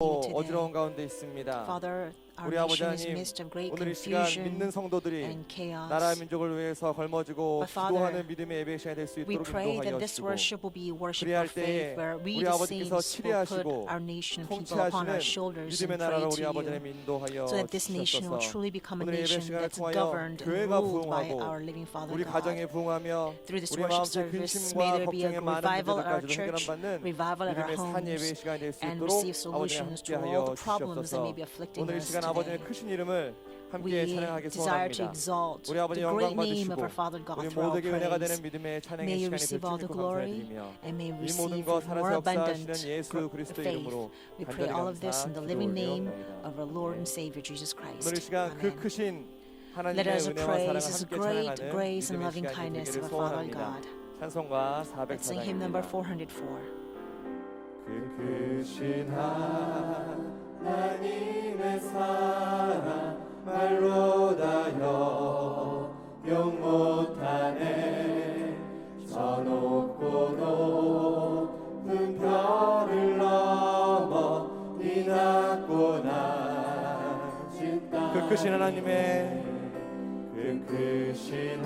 어지러운 가운데 있습니다. Father, our 우리 아버지 nation is in 하나님, the midst of great 오늘 이 시간 confusion 믿는 성도들이 and chaos. 나라 민족을 위해서 걸머지고 But Father, 기도하는 믿음의 예배 시간이 될 수 We 있도록 pray 인도하여 that this 주시고 worship will be worship 그리할 of 때에 faith, where we 우리 the 아버지께서 saints will put 치리하시고 our nation people upon 통치하시는 our shoulders and 믿음의 pray 나라로 to 우리 아버지 하나님 you, 인도하여 so that this nation will 주셔서 truly become a 오늘 예배 nation 시간을 that's 통하여 governed and 교회가 ruled by 부흥하고 our living Father 우리 가정에 God. 부흥하며 Through this 우리 worship 마음속 service, 근심과 may there be a 걱정의 많은 revival at our 문제들까지도 church, 해결받는 revival at our 믿음의 산 예배 homes, 시간이 될 수 and 있도록 receive 아버지 solutions to all 함께하여 the problems that may 주시옵소서. be afflicting 오늘 이 us 시간 아버지의 today. 크신 이름을 함께 We 찬양하기 desire to 소원합니다. exalt 우리 아버지 the 영광 great name of 받으시고 our Father God 우리 through our 모두에게 은혜가 되는 praise. 믿음의 찬양의 May you 시간이 될 receive 줄 all the 믿고 glory 감사드리며 and may 이 receive 모든 것 more 살아서 역사하시는 abundant 예수 그리스도 faith. 이름으로 We pray 간절히 all of this in the living name 기도드리옵나이다. of our Lord and Savior Jesus 오늘 이 Christ. 시간 그 Amen. 크신 Let 하나님의 us 은혜와 사랑을 praise His 함께 great 찬양하는 grace and 믿음의 loving 시간이 kindness 되기를 of our Father 소원합니다. God. 찬송가 Let's sing hymn number 404. 404. 그 크신 하나님의 사랑 말로 다여 용 못하네 저 높고 높은 별을 넘어 이 낮고 낮은 땅 그 크신 하나님의 그 크신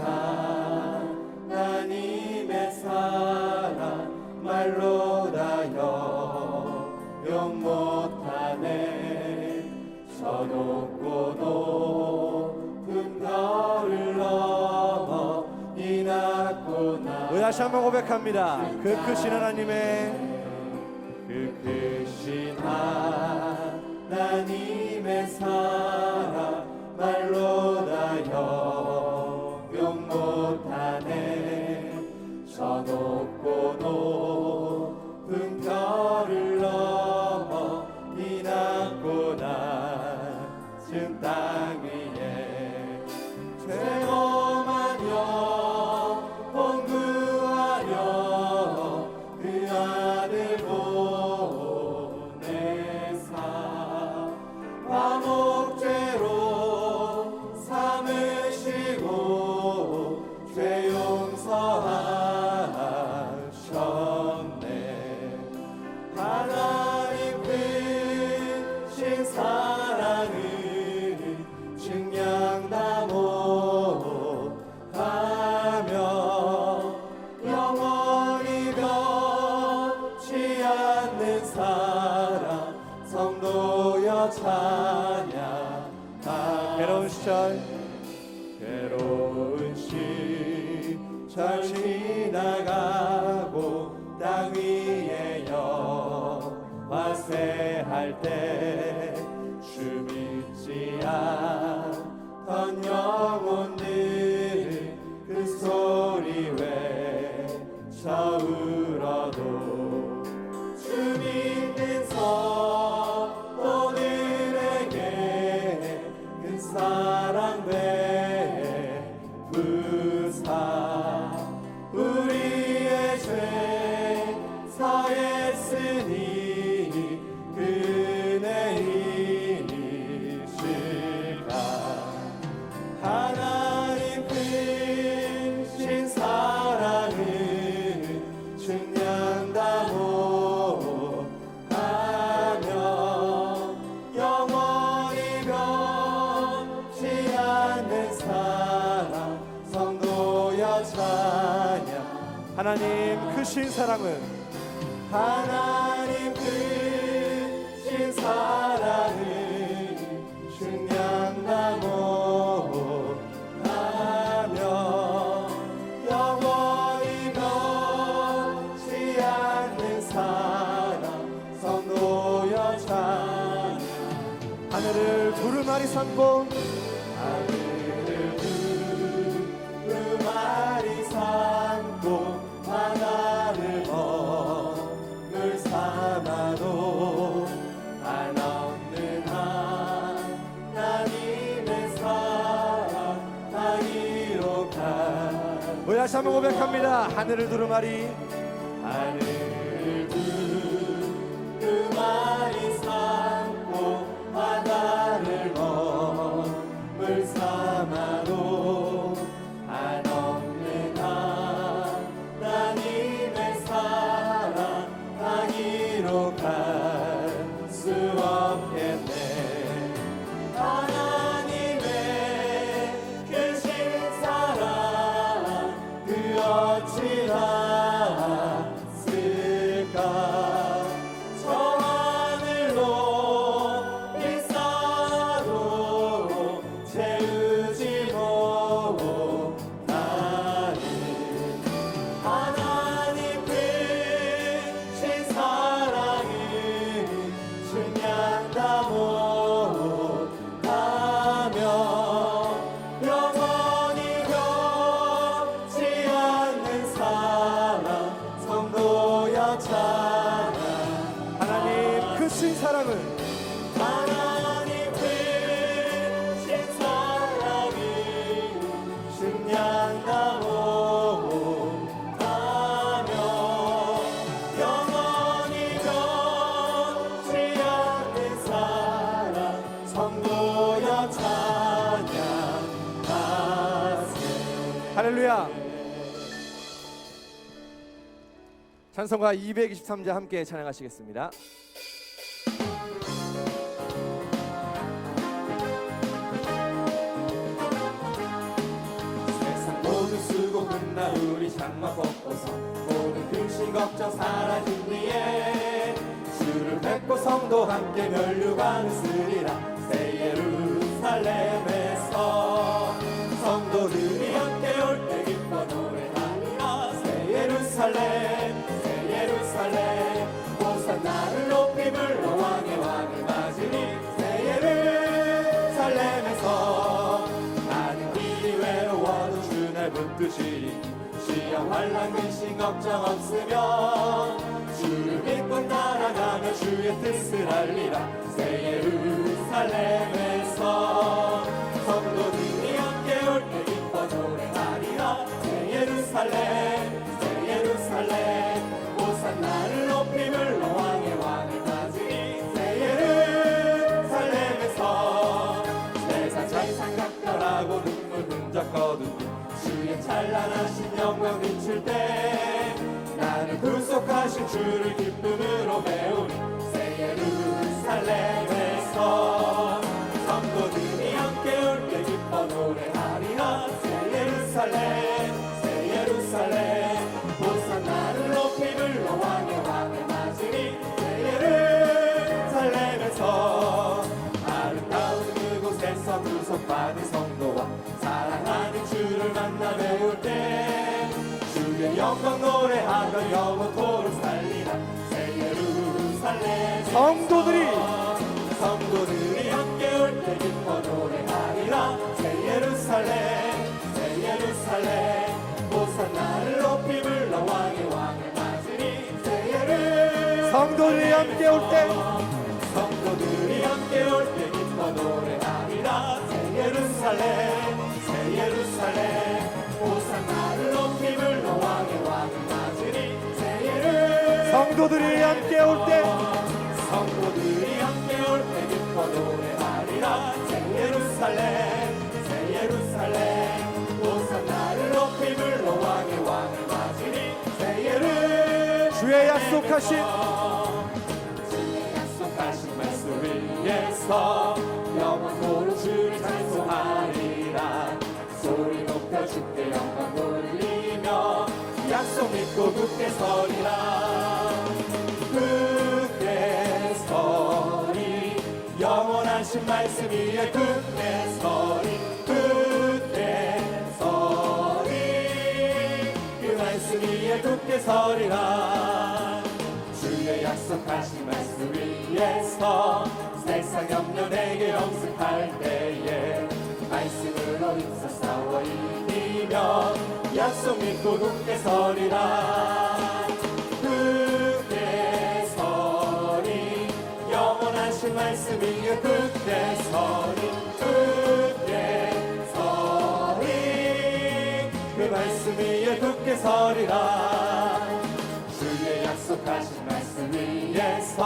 하나님의 사랑 말로 다여 용 못하네 저 높고 높은 별을 넘어 이 낮고 낮은 우리 다시 한번 고백합니다. 그 크신 하나님의 그 크신 하나님의 사랑 말로 다여 용 못하네 저 높고 높은 별을 넘어 이 낮고 낮은 땅 위에 죄범한 영혼 구하려 그 아들 보내사 화목죄로 삼으시고 죄 용서하셨네 하나님 크신 사랑을 증량 다 못하며 영원히 변치 않는 사랑 성도여 찬양 괴로운 시절 지나가고 땅 위에 여화세할 때 주 믿지 않던 영혼들 그 소리 외쳐 울어도 주 믿는 성도들에게 그 사랑 베푸사 우리의 죄 사했으니 그 은혜이실까 하나님 크신 사랑을 증량 다 못하며 영원히 변치 않는 사랑 성도여 찬양 하나님 크신 사랑은 하나님 크신 사랑을 증량 다 못하며 영원히 변치 않는 사랑 성도여 찬양 하늘을 두루마리 삼고 하늘을 두루마리 삼고 바다를 먹을 삼아도 한없는 하나님의 사랑 다 이룩한 우리 다시 한번 고백합니다. 하늘을 두루마리 하늘을 두루마리 삼고 바다를 먹을 삼아도 한없는 하나님의 사랑 다 기록할 수 없겠네. 하나님의 크신 사랑 그 어찌났을까. 저 하늘로 비싸도 채우지 못하는 하나님 크신 사랑을 증량다 못하며 영원히 변치 않는 사랑 성도여 찬양. 하나님 크신 사랑을 하나님 크신 사랑을 증량다 못하며 영원히 변치 않는 사랑 성도여 찬양하세. 할렐루야. 찬송가 223자 함께 찬양하시겠습니다. 세상 모든 수고 끝나 우리 장막 벗고서 모든 근심 걱정 사라진 뒤에 주를 뵙고 성도 함께 멸류관을 쓰리라. 새 예루살렘에서 성도들이 함께 올 때 기뻐 노래하리라. 새 예루살렘 새 예루살렘 호산나를 높이 불러 왕의 왕을 맞으니. 새 예루살렘에서 나는 길이 외로워도 주 날 붙드시리. 시험 환난 근심 걱정 없으며 주를 믿고 따라가며 주의 뜻을 알리라. 새 예루살렘에서 성도들이 함께 올 때 기뻐 노래하리라. 새 예루살렘 새 예루살렘 호산나를 높이 불러 왕의 왕을 맞으니. 새 예루살렘에서 세상 세상 각별하고 눈물 흔적 거두니 주의 찬란하신 영광 비출 때 나는 구속하신 주를 기쁨으로 배우니. 새 예루살렘에서 성도들이 함께 올 때 기뻐 노래하리라. 새 예루살렘 새 예루살렘 호산나를 높이 불러 왕의 왕을 맞으니. 새 예루살렘에서 아름다운 그곳에서 구속받은 성도와 사랑하는 주를 만나 배울 때 주의 영광 노래하며 영원토록 살리라. 새 예루살렘 성도들이 함께 올 때 기뻐 노래하리라. 새 예루살렘 호산나를 높이 불러 왕의 왕을 맞으니. 새 예루살렘 성도들이 함께 올 때 기뻐 노래하리라. 새 예루살렘 호산나를 높이 불러 왕의 왕을 맞으니. 새 예루살렘 성도들이 함께 올 때 기뻐 노래하리라. 새 예루살렘 호산나를 높이 불러 왕의 왕을 맞으니. 새 예루살렘 주의 약속하신 말씀 위에서 영원토록 주를 찬송하리라. 소리 높여 주께 영광 돌리며 약속 믿고 굳게 서리라. 굳게 서리 영원하신 말씀 위에 굳게 서리. 굳게 서리 그 말씀 위에 굳게 서리라. 주의 약속하신 말씀 위에서 세상 염려 내게 영습할 때에 말씀으로 힘써 싸워 이기며 약속 믿고 굳게 서리라. 굳게 서리 영원하신 말씀 위에 굳게 서리. 굳게 서리 그 말씀 위에 굳게 서리라. 주의 약속하신 말씀 위에서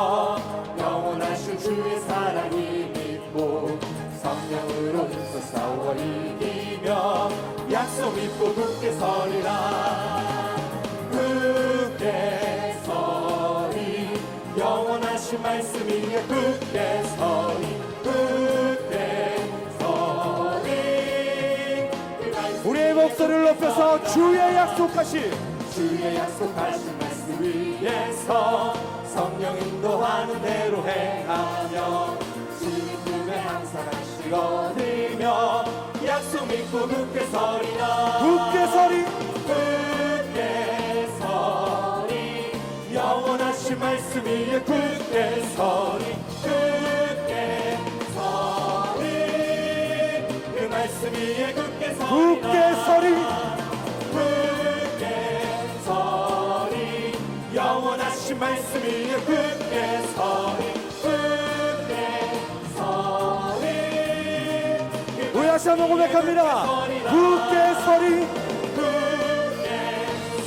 영원하신 주의 사랑이 믿고 성령으로 힘써 싸워 이기며 약속 믿고 굳게 서리라. 굳게 서리 영원하신 말씀 위에 굳게 서리. 높여서 주의 약속하신 주의 약속하신 말씀 위에서 성령 인도하는 대로 행하며 주님 품에 항상 안식 얻으며 약속 믿고 굳게 서리라. 굳게 서리 굳게 서리 영원하신 말씀 위에 굳게 서리 굳게 서리 그 말씀 위에 굳게 서리라. 굳게 서리 굳게 서리 영원하신 말씀 위에 굳게 서리 굳게 서리 우리 다시 한번 고백합니다. 굳게 서리 굳게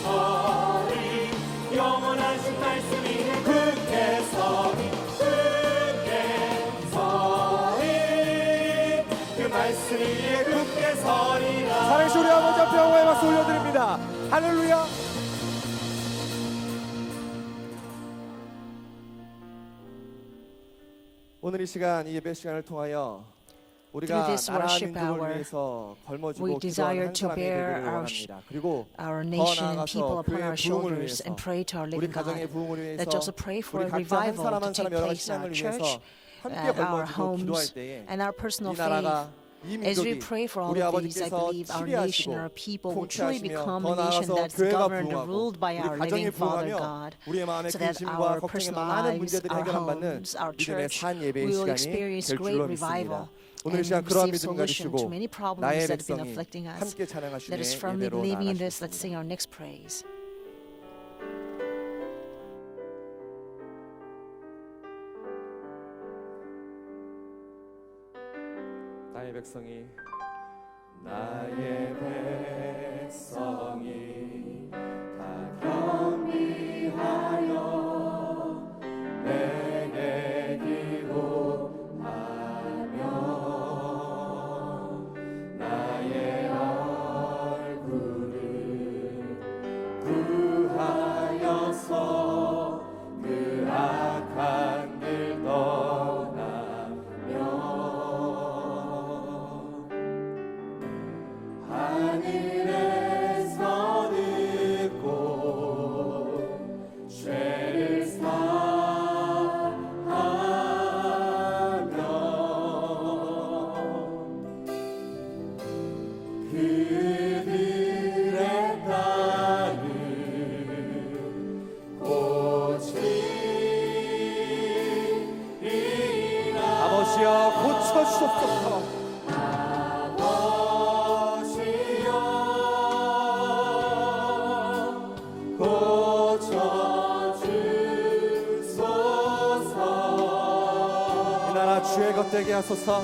서리 영원하신 말씀 위에 굳게 서리 굳게 서리 그 말씀 위에 굳게 서리라. 살아계신 우리 아버지 앞에 영광의 박수 올려드립니다. 할렐루야. 오늘 이 시간, 이 예배 시간을 통하여 우리가 Through this 나라 worship 민족을 hour, 위해서 we 걸머쥐고 desire 기도하는 한 to 사람이 bear 되기를 our 원합니다. 그리고 our 더 nation and people 나아가서 upon our 교회의 부흥을 shoulders 위해서 and pray to our 우리 living 가정의 God. 부흥을 위해서 Let's also pray for 우리 a 각자 한 revival 사람 to 한 사람 take 여러 가지 place in our 신앙을 church, 위해서 함께 our 걸머쥐고 기도할 homes, 때에 and our personal 이 나라가 faith. 이 As we 민족이 pray for all 우리 of these, I 아버지께서 believe our nation, 치리하시고 our people will truly 통치하시며 become 더 a nation 나아가서 that's 교회가 governed and 부흥하고 ruled by 우리 our 가정이 living Father 부흥하며 God, 우리의 마음의 so that 근심과 our 걱정의 personal 많은 lives, 문제들이 our 해결받는 homes, our 믿음의 church, 산 예배의 we will 시간이 experience 될 great 줄로 revival 믿습니다. 오늘 이 시간 and 그러한 receive 믿음 solution to 가지시고 many problems 나의 that have been 백성이 afflicting us. 함께 찬양하시는 Let us firmly 예배로 believe in this. Let's 나아가시겠습니다. sing our next praise. 나의 백성이 나의 백성이 다 겸비하여 내게 기도하며 나의 얼굴을 구하여서 그 악한 길 떠나며 하늘에서 듣고 죄를 사하며 그들의 땅을 고치리라. 아버지여 고쳐주옵소서. 이 나라 주의 것 되게 하소서.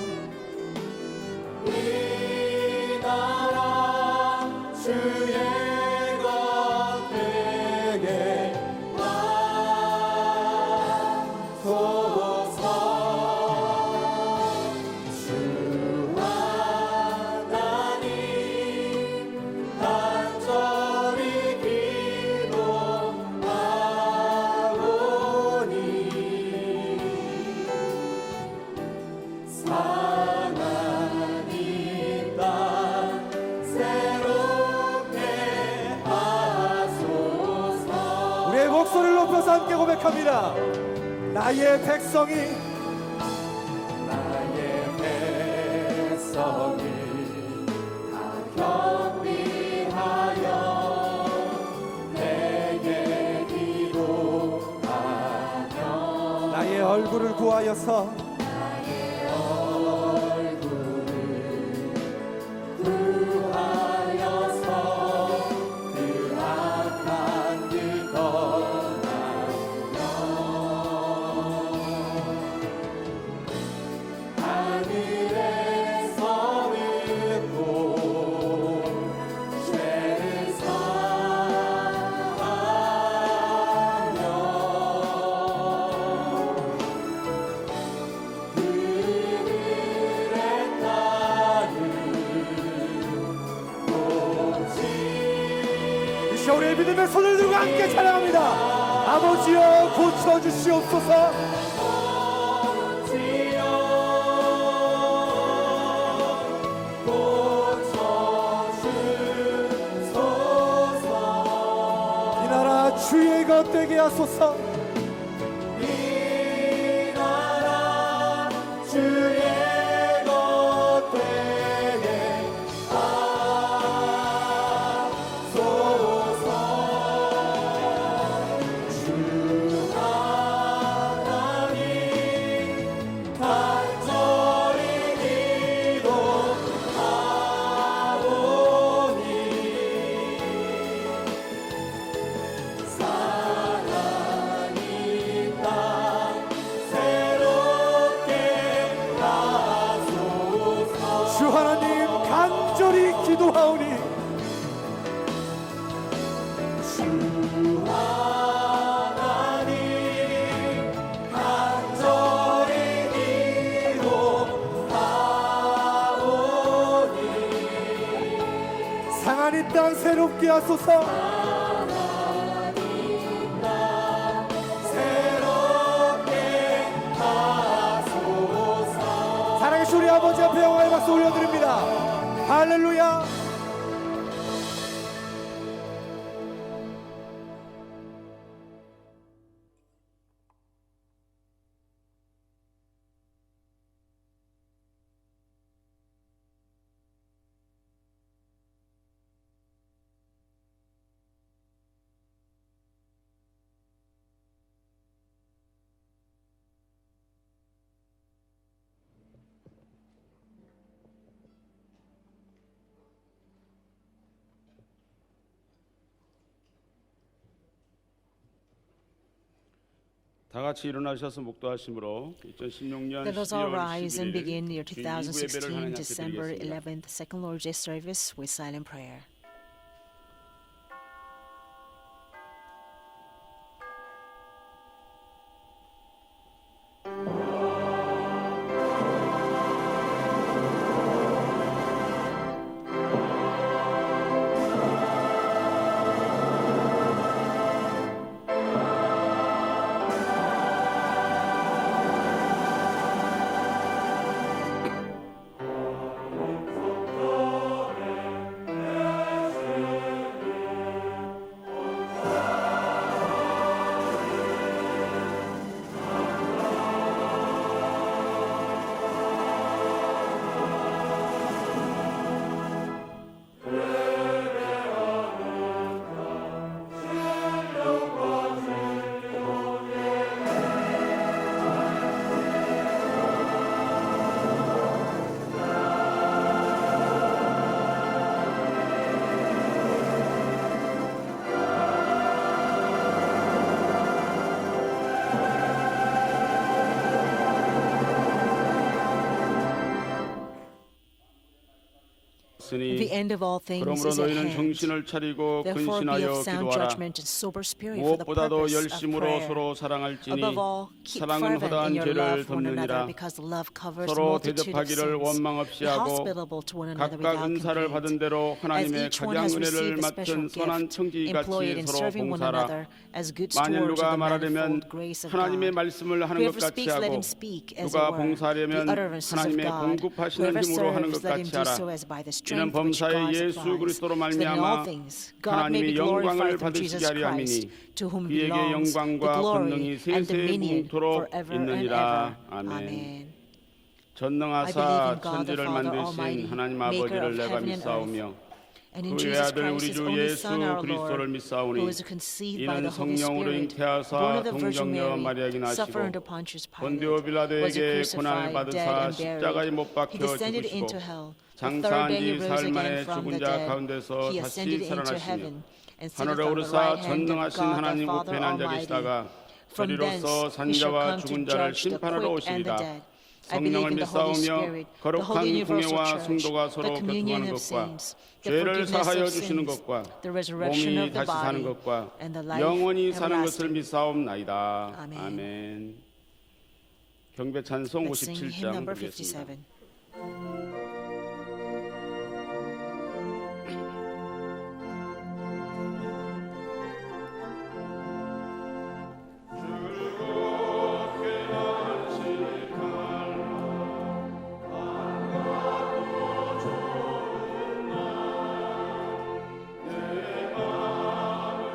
이 나라 주의 것 되게 하소서. 주 하나님 간절히 기도하오니 사랑하니 땅 새롭게 하소서. 우리의 목소리를 높여서 함께 고백합니다. 나의 백성이 나의 백성이 다 겸비하여 내게 기도하며 나의 얼굴을 구하여서 구하여서 그 악한 길 떠나며 하늘에서 듣고 죄를 사하며 그들의 땅을 이 시간 우리의 믿음의 손을 들고 함께 찬양합니다. 아버지여 고쳐주시옵소서. 고쳐주소서. 것 되게 하소서. 이 나라 주의 것 되게 하소서. 주 하나님 간절히 기도하오니 사랑이 땅 새롭게 하소서. 주 하나님 간절히 기도하오니 주 하나님 간절히 기도하오니 상한 이 땅 새롭게 하소서. 새롭게 하소서. 사랑의 우리 아버지 앞에 영광의 박수 올려드립니다. 할렐루야. 다 같이 일어나셔서 묵도하심으로 2016년 Let us all 12월 rise and 11일 begin year 주일 2부 예배를 2016, 하나님 앞에 December 드리겠습니다. 11th, Second Lord's Day service with silent prayer. The end of all things 그러므로 is at 너희는 hand. 정신을 차리고 Therefore be 근신하여 of sound 기도하라. judgment and sober spirit for the 무엇보다도 purpose of 열심으로 prayer. 서로 사랑할지니 Above all, keep 사랑은 fervent in 허다한 your 죄를 love for one another, 덮느니라. because love covers 서로 multitude of 대접하기를 sins. 원망 없이 Be 하고 hospitable to one another 각각 without 은사를 받은 complaint. 대로 As 하나님의 each one 각양 has 은혜를 received a special 맡은 선한 gift, 청지 employ it 같이 in 서로 serving one 봉사하라. another as good 만일 stewards of 누가 the 말하려면 manifold grace of 하나님의 God. 말씀을 하는 것 Whoever 같이 speaks, let 하고 him speak as it 누가 were 봉사하려면 the utterances of 하나님의 God. 공급하시는 Whoever 힘으로 하는 것 serves, let him 같이 do 하라. so as by the 이는 strength which 범사에 God 예수 supplies, 그리스도로 so that in all 말미암아 things God may be 하나님이 영광을 glorified through 받으시게 Jesus 하려 함이니 Christ, to whom 그에게 belongs the 영광과 glory 권능이 and 세세 dominion 무궁토록 forever and 있느니라. ever. 아멘. Amen. I believe 전능하사 in God the 천지를 Father 만드신 Almighty, 하나님 maker 아버지를 of 내가 heaven and 믿사오며 earth, and in 그의 Jesus 아들 Christ, 우리 his 주 only 예수 Son, our 그리스도를 Lord, 믿사오니 who was conceived by 이는 the Holy 성령으로 Spirit, 잉태하사 born of the Virgin 동정녀 Mary, 마리아에게 suffered under 나시고 Pontius 본디오 Pilate, was 빌라도에게 고난을 crucified, 받으사 dead, and 십자가에 buried. 못 박혀 He descended 죽으시고 into hell. The 장사한 third day he 지 rose 사흘 again 만에 from 죽은 the 자 dead. 가운데서 He 다시 ascended into 살아나시며 heaven and sitteth 하늘에 on the 오르사 right hand of 전능하신 God the 하나님 Father 우편에 앉아 Almighty. 계시다가 From thence 저리로서 he shall 산자와 come to 죽은 자를 judge the 심판하러 quick and the 오시리라. dead. I believe 성령을 in the Holy 믿사오며 Spirit, the 거룩한 Holy Universal 공예와 Church, 성도가 the 서로 communion 교통하는 of 것과 saints, the 죄를 forgiveness 사하여 of 주시는 sins, 것과 the resurrection 몸이 of the 다시 사는 body, 것과 and the life 영원히 사는 것을 everlasting. 믿사옵나이다. 아멘. 아멘. 경배 찬송 Let's sing hymn 57장 number 부르겠습니다. 57. 내 마음을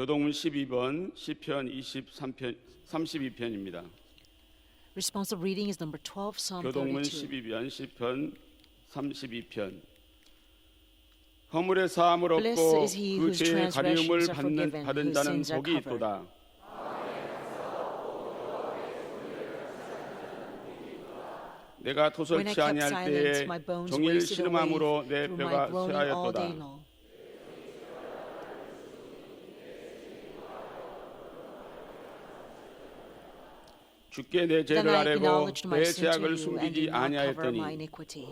교동문 12번 시편 23편 32편입니다. Responsive reading is number 12, Psalm 교동문 32. 12편 시편 32편. 허물의 사함을 Blessed 얻고 is he 그 whose 죄의 가리움을 transgressions are forgiven, 받은 whose 자는 sins are 복이 covered. 있도다. 내가 When I 토설치 kept 아니할 silence, 때에 my bones 종일 wasted away 신음함으로 내 through my 뼈가 groaning all day 쇠하였도다. long. 주께 내 Then 죄를 I 아뢰고 acknowledged my 내 sin to 죄악을 you and 숨기지 did not cover my 아니하였더니 iniquity.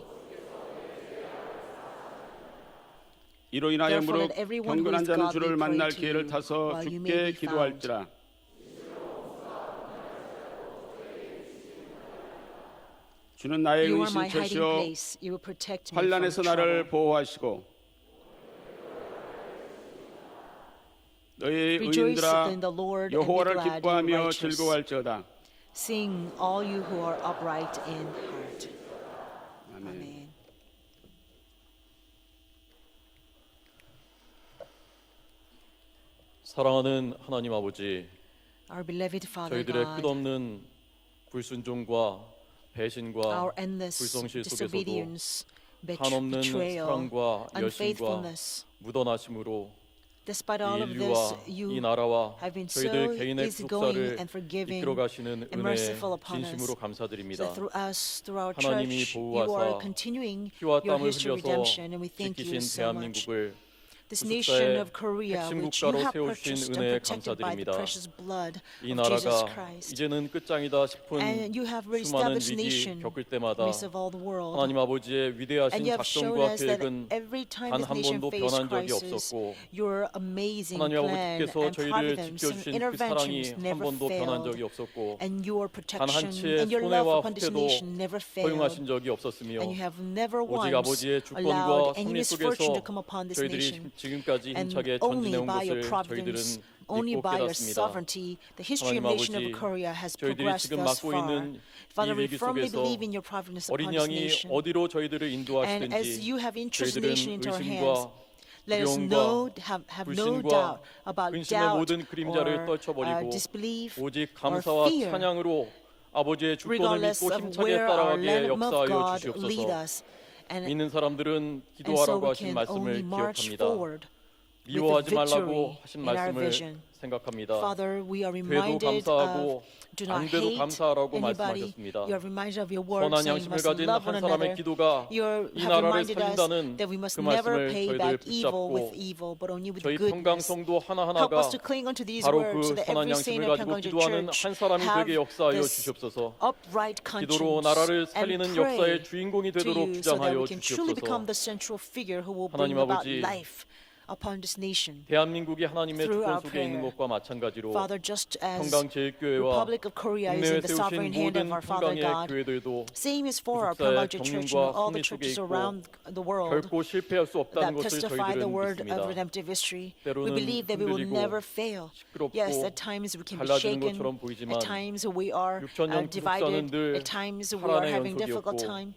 이로 인하여 Therefore 무릇 let everyone who 경건한 is 자는 godly 주를 pray 만날 to 기회를 you 타서 while you may 주께 be 기도할지라. 주는 나의 You are my hiding 은신처시요 place. You will protect me from 환난에서 나를 trouble. 보호하시고 너희 Rejoice 의인들아 in the Lord and be 여호와를 glad, you 기뻐하며 righteous. 즐거워할지어다. Sing, all you who are upright in heart. 아멘. Amen. 사랑하는 하나님 아버지, Our beloved Father 저희들의 God, 끝없는 불순종과 배신과 our endless 불성실 속에서도 disobedience, 한없는 betrayal, 사랑과 여신과 unfaithfulness. 묻어나심으로 Despite 이 all of 인류와 this, 이 you 나라와 have been 저희들 so 개인의 easygoing 속사를 and forgiving 이끌어 가시는 and 은혜에 merciful upon us. 진심으로 감사드립니다. So through us, through our 하나님이 church, you are 보호하사 continuing 피와 your 땀을 history 흘려서 of redemption, and we thank you 지키신 so much. 대한민국을 This nation 구속사의 of Korea, 핵심 which you 국가로 have 세우신 purchased and 은혜에 protected by the 감사드립니다. precious blood 이 of Jesus 나라가 Christ. 이제는 끝장이다 싶은 And you have 수많은 reestablished 위기 nation 겪을 in the 때마다 midst of all the world. 하나님 아버지의 And 위대하신 you have shown 작정과 us that 계획은 every time 단 this 한 nation 번도 faced 변한 적이 crisis, 없었고 your amazing 하나님 plan 아버지께서 and 저희를 providence and 지켜주신 그 사랑이 interventions 한 never 번도 변한 적이 failed. 없었고 And your 단 protection 한치의 and your love 손해와 upon this 후퇴도 nation never 허용하신 failed. 적이 없었으며 And you have never 오직 once 아버지의 주권과 allowed 섭리 any misfortune 속에서 to come upon this 저희들이 nation. 지금까지 And 힘차게 only 전진해온 by your 것을 providence, 저희들은 only 믿고 by your 깨닫습니다. sovereignty, the history of 하나님 nation of 아버지, Korea has 저희들이 progressed 지금 thus 맡고 far. 있는 Father, 이 we 위기 firmly 속에서 believe in your providence upon 어린 this 양이 nation. 어디로 저희들을 And as 인도하시든지 you have entrusted the nation 저희들은 into our hands, 의심과 let us have no 불신과 doubt about 근심의 doubt 모든 그림자를 or 떨쳐버리고 disbelief 오직 or 감사와 fear, 찬양으로 아버지의 주권을 regardless 믿고 of 힘차게 where our 따라가게 Lamb of 역사하여 God lead 주시옵소서. us. And 믿는 사람들은 so 기도하라고 we 하신 can only 말씀을 march 기억합니다. forward with the 미워하지 말라고 victory 하신 in our 말씀을 vision. 생각합니다. Father, we are 돼도 reminded 감사하고 of do not 안 돼도 hate 감사하라고 anybody. 말씀하셨습니다. You are reminded of your word 선한 saying we 양심을 must 가진 love 한 one 사람의 another. 기도가 You 이 have 나라를 reminded us 살린다는 that we must 그 never 말씀을 pay 저희들 back evil with 붙잡고 evil, but only with 저희 goodness. 평강성도 Help 하나하나가 us to cling onto these 바로 words so 그 that 선한 every saint 양심을 of 가지고 Pyongyang 기도하는 Church 한 사람이 have 되게 역사하여 this 주시옵소서. upright 기도로 conscience 나라를 and 살리는 pray 역사의 주인공이 to 되도록 you so that 주장하여 we can truly become 주시옵소서. the central figure who will bring 하나님 about 아버지, life upon this nation. 대한민국이 하나님의 Through 주권 our 속에 있는 prayer. 것과 마찬가지로 Father, just as 평강제일교회와 Republic of Korea is 국내에 in the sovereign 세우신 hand of 모든 our Father 평강의 God, 교회들도 same is for our 구속사의 Pyongyang Church 경륜과 and all the 승리 속에 churches 있고 around the world 결코 실패할 수 없다는 that 것을 testify the 저희들은 word of 믿습니다. redemptive history. We 때로는 believe that we will 흔들리고 never fail. 시끄럽고 Yes, at times we can be 갈라지는 shaken. 것처럼 보이지만 At times we are 6,000년 divided. 구속사는 늘 At times we are 살아내 having difficult 연속이었고 time.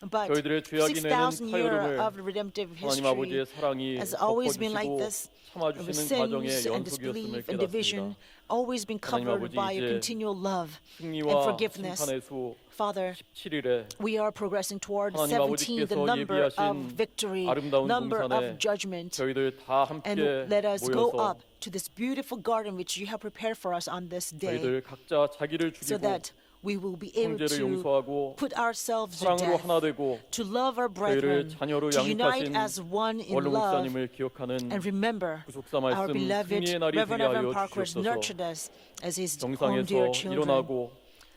But 저희들의 죄악이 내는 6,000 years 파열음을 of redemptive 하나님 history 아버지의 사랑이 has always been like 덮어주시고 this. 참아주시는 과정의 Sins and 연속이었음을 disbelief and 깨닫습니다. division always been 하나님 covered 아버지, by your 이제 continual love and 승리와 forgiveness. 심판의 수 Father, 17일에 we are progressing toward 하나님 17, the 아버지께서 number of 예비하신 victory, 아름다운 number 동산에 of judgment. 저희들 다 함께 And let us go 모여서 up to this beautiful garden which you have prepared for us on this day, 저희들 각자 자기를 so 죽이고 that we will be able 형제를 to 용서하고 put ourselves to 사랑으로 death, 하나 되고 to love our 저희를 brethren, 자녀로 to unite 양육하신 as one in 원로 love, 목사님을 기억하는 and remember 구속사 our 말씀 beloved 승리의 날이 되게 Reverend 하여 Evan Parker has 주시옵소서. nurtured us as his home 정상에서 dear children. 일어나고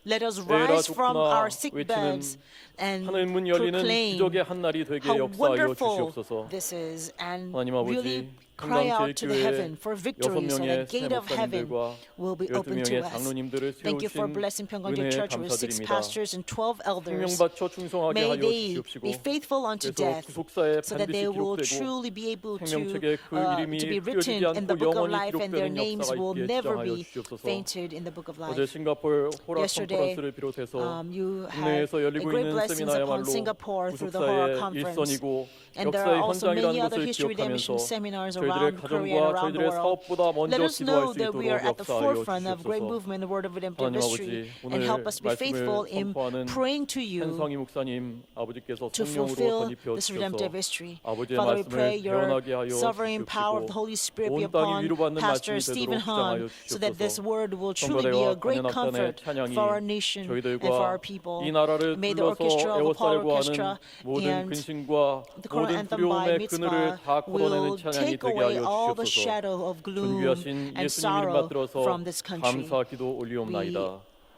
Let us 내일아 rise from 좋구나 our sick 외치는 beds and 하늘 문 열리는 proclaim 기적의 한 날이 되게 how 역사하여 wonderful 주시옵소서. this is, and 하나님 아버지, really cry out to the 평강제일교회 heaven for victory, so 6명의 that gate of heaven 목사님들과 will be open to 12명의 us. 장로님들을 Thank you for 세우신 blessing Pyongyang 은혜에 Church with 6 감사드립니다. pastors and 12 elders. 생명바쳐 충성하게 May 하여 they 주시옵시고 be faithful unto 그래서 death, 구속사에 so that 반드시 they will 기록되고 truly be able 생명책에 그 이름이 to be written 끄어지지 in the 않고 book of 영원히 life, and their 기록되는 names 역사가 will 있기에 never 주장하여 be 주시옵소서. fainted in the book of 어제 life. 싱가포르 호라 Yesterday, 컨퍼런스를 비롯해서 you had 국내에서 a 열리고 great 있는 blessings upon 세미나야말로 Singapore through the Hora 구속사의 Conference. 일선이고 And there are 역사의 also many 현장이라는 other 것을 history redemption 기억하면서 seminars 저희들이 저희들의 around Korea and 가정과 around the 저희들의 world. 사업보다 Let 먼저 us know 기도할 수 that we are 있도록 at the 역사하여 forefront of great 주시옵소서. movement in the word of redemptive 하나님 history, 아버지, and help 오늘 us be faithful 말씀을 in 선포하는 praying to you 한성희 목사님 아버지께서 to 성령으로 fulfill 덧입혀 this redemptive 주셔서 history. 아버지의 Father, we pray 말씀을 your 배워나게 하여 sovereign power of the 주시옵시고 Holy Spirit be 온 땅이 upon 위로받는 Pastor 말씀이 Stephen 되도록 Hahn, 주장하여 so that this 주시옵소서. word will truly be a 성도대와 great 관현악단의 comfort 찬양이 for our nation and 저희들과 for our people. 이 나라를 May the 불러서 orchestra of Apollo 애워싸려고 Orchestra 하는 모든 and 근심과 the choral 모든 anthem by 두려움의 그늘을 Mitzvah 다 걸어내는 will 찬양이 take 되게 away 하여 all the 주시옵소서. shadow of gloom 존귀하신 and 예수님 이름 sorrow 받들어서 from this country. 감사 기도 We 올리옵나이다.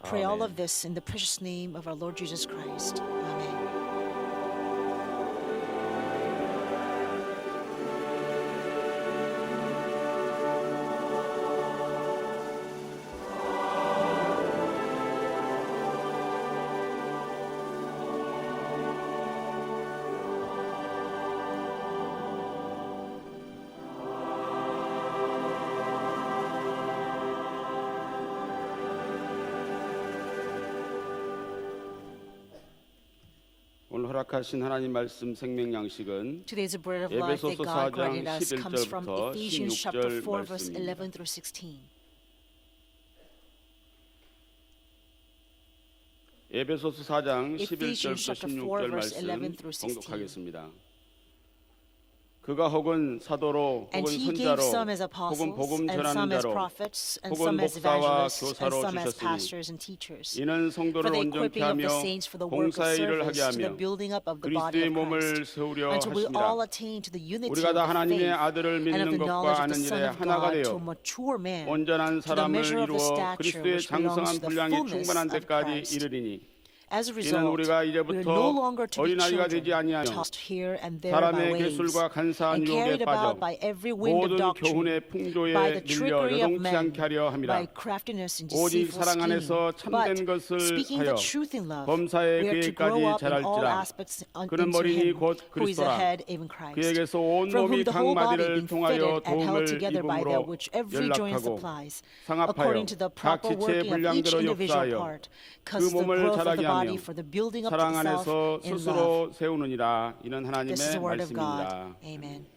pray all of 아멘. this in the precious name of our Lord Jesus Christ. Amen. 오늘 허락하신 하나님 말씀 생명 양식은 Today's bread of life that 에베소서 God 4장 granted us comes from 11절부터 Ephesians chapter 16절 4 verse 말씀입니다. 11 through 16. 에베소서 4장 Ephesians 11절부터 chapter 4 16절 verse 11 말씀 through 16. 봉독하겠습니다. 그가 혹은 사도로 And 혹은 he gave 선자로 some as 혹은 apostles, 복음 and 전하는 some as 자로 prophets, and 혹은 some as 목사와 evangelists, and 교사로 some as 주셨으니 pastors and teachers. 이는 For 성도를 the 온전케 equipping of 하며 the saints for the work of 봉사의 일을 하게 service, to the 하며 building up of the body 그리스도의 of 몸을 Christ, 세우려 until we all 하십니다. attain to the unity 우리가 of 다 the 하나님의 faith 아들을 and of 믿는 the 것과 knowledge of 아는 the Son 일에 of 하나가 God, to a 되어 mature man, 온전한 to the 사람을 measure of the 이루어 stature 그리스도의 which belongs 장성한 to the 분량이 fullness 충만한 of 데까지 Christ. 이르리니 As a 이는 result, 우리가 we are 이제부터 no longer to be 어린아이가 되지 children, 아니하며 tossed here and there by 사람의 waves, 개술과 간사한 and 유혹에 carried 빠져 about by every wind of 모든 doctrine, 교훈의 by 풍조에 the 밀려 trickery of 여동치 men, 않게 하려 함이라. by craftiness and 오직 deceitful 사랑 scheme. 안에서 참된 But 것을 speaking 하여 the truth in love, 범사의 we are to grow 그에까지 up in all 자랄지라. aspects 그는 into 머리니 Him 곧 who is the 그리스도라. head, even Christ, 그에게서 온 from 몸이 whom the 각 whole body 마디를 being 통하여 fitted and held 도움을 together by that 입음으로 which every joint 연락하고 supplies, 상합하여 according to the 각 proper 지체의 working of each 분량대로 individual 역사하여 part, 그 causes the 몸을 growth of 자라게 the body 하며 for the building up 사랑 itself 안에서 in love. 스스로 세우느니라. 이는 This is the 하나님의 word of God. 말씀입니다. Amen.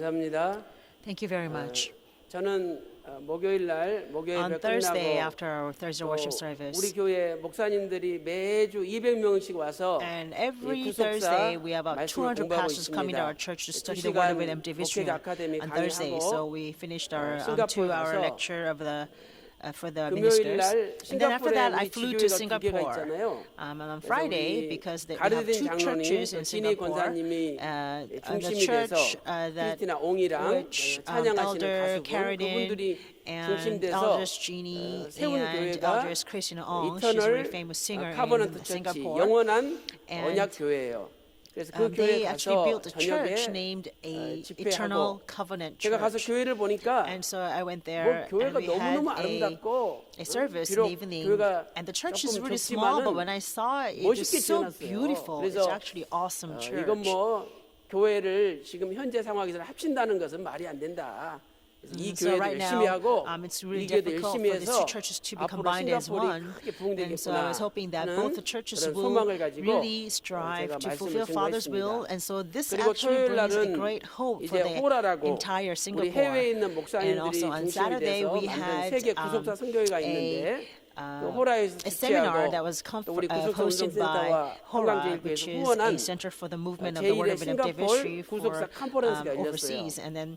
감사합니다. Thank you very much. 저는 목요일 목요일 On 예배 Thursday, 끝나고 after our Thursday 또 worship 우리 service, 교회 목사님들이 매주 200명씩 와서 and 이 every 구속사 Thursday we have about 말씀을 200 공부하고 pastors coming to 있습니다. our church to 두 study the Word 시간 of Redemptive 목회자 History 아카데미 on Thursday. 강의하고 So we finished our 싱가포르 2-hour 가서 lecture of the for the 금요일 ministers. 날 And then after 싱가포르에 that, I 우리 flew to 지교회가 두 개가 Singapore. 있잖아요. And on 그래서 Friday, 우리 because we have 가르딘 two 장로님, churches in 진희 Singapore, 권사님이 the 중심이 돼서 church that 크리스티나 옹이랑 which 찬양하시는 Elder 가수분 Carradine 그분들이 and 중심돼서 Elders Jeannie 세운 and 교회가 Elders Christina Ong. She's a very 이터널 famous singer 카버넌트 in 처치 Singapore. 영원한 And 언약 교회예요. 그래서 그 교회에 They actually 가서 built a 저녁에 church named a 집회하고 Eternal Covenant 제가 가서 Church. 교회를 보니까 And so I went 뭐 there and 교회가 we had 너무너무 아름답고 a service in 비록 the evening. 교회가 And the church is 조금 really small, but 좁지만은 when I saw it, it was 멋있게 so 지어놨어요. beautiful. It's 그래서 actually awesome church. 이건 뭐 교회를 지금 현재 상황에서 합친다는 것은 말이 안 된다. 그래서 이 So 교회도 right 열심히 now, 하고 it's really 이 교회도 difficult 열심히 for these 해서 two churches to be 앞으로 combined as 싱가포르이 one. 크게 And so I 부흥되겠구나 was hoping that 하는 both the churches 그런 will 소망을 가지고 really strive 제가 to 말씀을 fulfill Father's will. 증거했습니다. And so this 그리고 actually 토요일 brings a 날은 great hope for 이제 the 호라라고 entire 우리 Singapore. 해외에 있는 And 목사님들이 also on 중심이 Saturday 돼서 we 만든 had 세계 구속사 선교회가 있는데 그 호라에서 a seminar 특지하고 that was 또 우리 구속사 hosted by 운동센터와 HORA, 한강제일교회에서 which is 후원한 a center for the movement of the Word 제1회 of Redemptive History 싱가포르 구속사 for 컨퍼런스가 열렸어요. overseas. And then